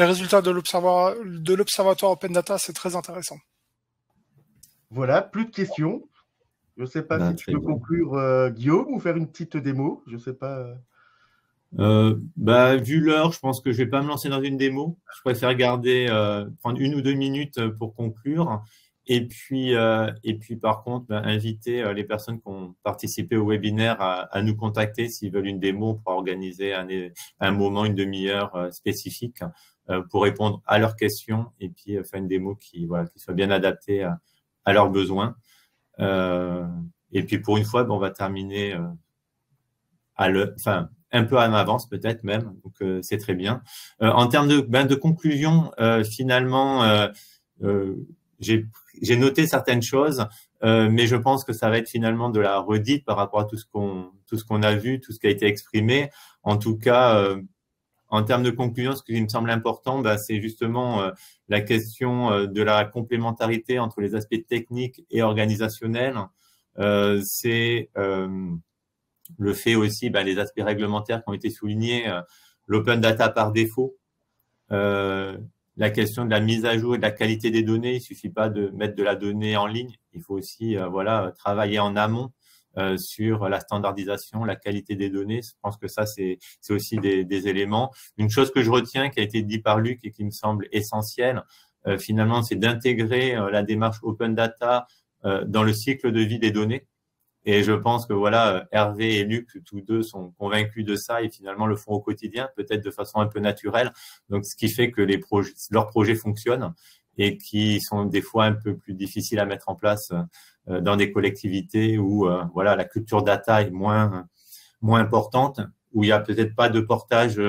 résultats de l'Observatoire Open Data, c'est très intéressant. Voilà, plus de questions. Je ne sais pas si tu peux conclure, Guillaume, ou faire une petite démo. Je ne sais pas. Vu l'heure, je pense que je vais pas me lancer dans une démo. Je préfère prendre 1 ou 2 minutes pour conclure. Et puis par contre, inviter les personnes qui ont participé au webinaire à nous contacter s'ils veulent une démo pour organiser un moment, une demi-heure spécifique pour répondre à leurs questions et puis faire une démo qui soit bien adaptée à leurs besoins. Et puis pour une fois, on va terminer un peu en avance peut-être même, donc c'est très bien. En termes de conclusion, finalement, j'ai noté certaines choses, mais je pense que ça va être finalement de la redite par rapport à tout ce qu'on a vu, tout ce qui a été exprimé. En tout cas, en termes de conclusion, ce qui me semble important, c'est justement la question de la complémentarité entre les aspects techniques et organisationnels. C'est le fait aussi, les aspects réglementaires qui ont été soulignés, l'open data par défaut, la question de la mise à jour et de la qualité des données. Il suffit pas de mettre de la donnée en ligne, il faut aussi travailler en amont sur la standardisation, la qualité des données. Je pense que ça, c'est aussi des éléments. Une chose que je retiens qui a été dit par Luc et qui me semble essentielle, finalement, c'est d'intégrer la démarche open data dans le cycle de vie des données. Et je pense que Hervé et Luc, tous deux, sont convaincus de ça et finalement le font au quotidien, peut-être de façon un peu naturelle. Donc, ce qui fait que leurs projets fonctionnent et qui sont des fois un peu plus difficiles à mettre en place dans des collectivités où la culture data est moins importante, où il y a peut-être pas de portage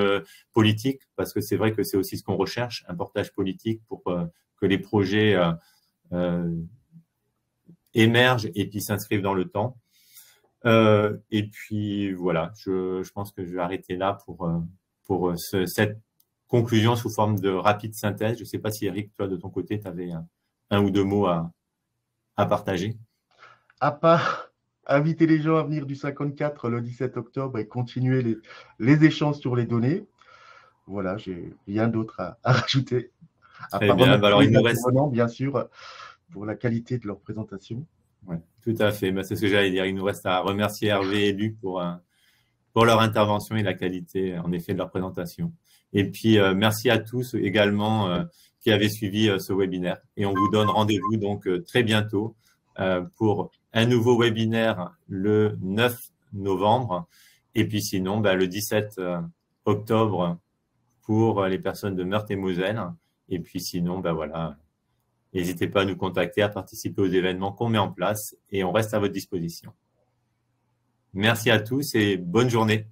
politique, parce que c'est vrai que c'est aussi ce qu'on recherche, un portage politique pour que les projets émergent et puis s'inscrivent dans le temps. Et puis voilà, je pense que je vais arrêter là pour cette conclusion sous forme de rapide synthèse. Je ne sais pas si Eric, toi de ton côté, tu avais un ou deux mots à partager. À part inviter les gens à venir du 54 le 17 octobre et continuer les échanges sur les données, voilà, j'ai rien d'autre à rajouter. Très bien. Alors il nous reste, bien sûr, pour la qualité de leur présentation. Ouais, tout à fait. C'est ce que j'allais dire. Il nous reste à remercier Hervé et Luc pour leur intervention et la qualité, en effet, de leur présentation. Et puis, merci à tous également qui avaient suivi ce webinaire. Et on vous donne rendez-vous donc très bientôt pour un nouveau webinaire le 9 novembre. Et puis sinon, le 17 octobre pour les personnes de Meurthe-et-Moselle. Et puis sinon, n'hésitez pas à nous contacter, à participer aux événements qu'on met en place et on reste à votre disposition. Merci à tous et bonne journée.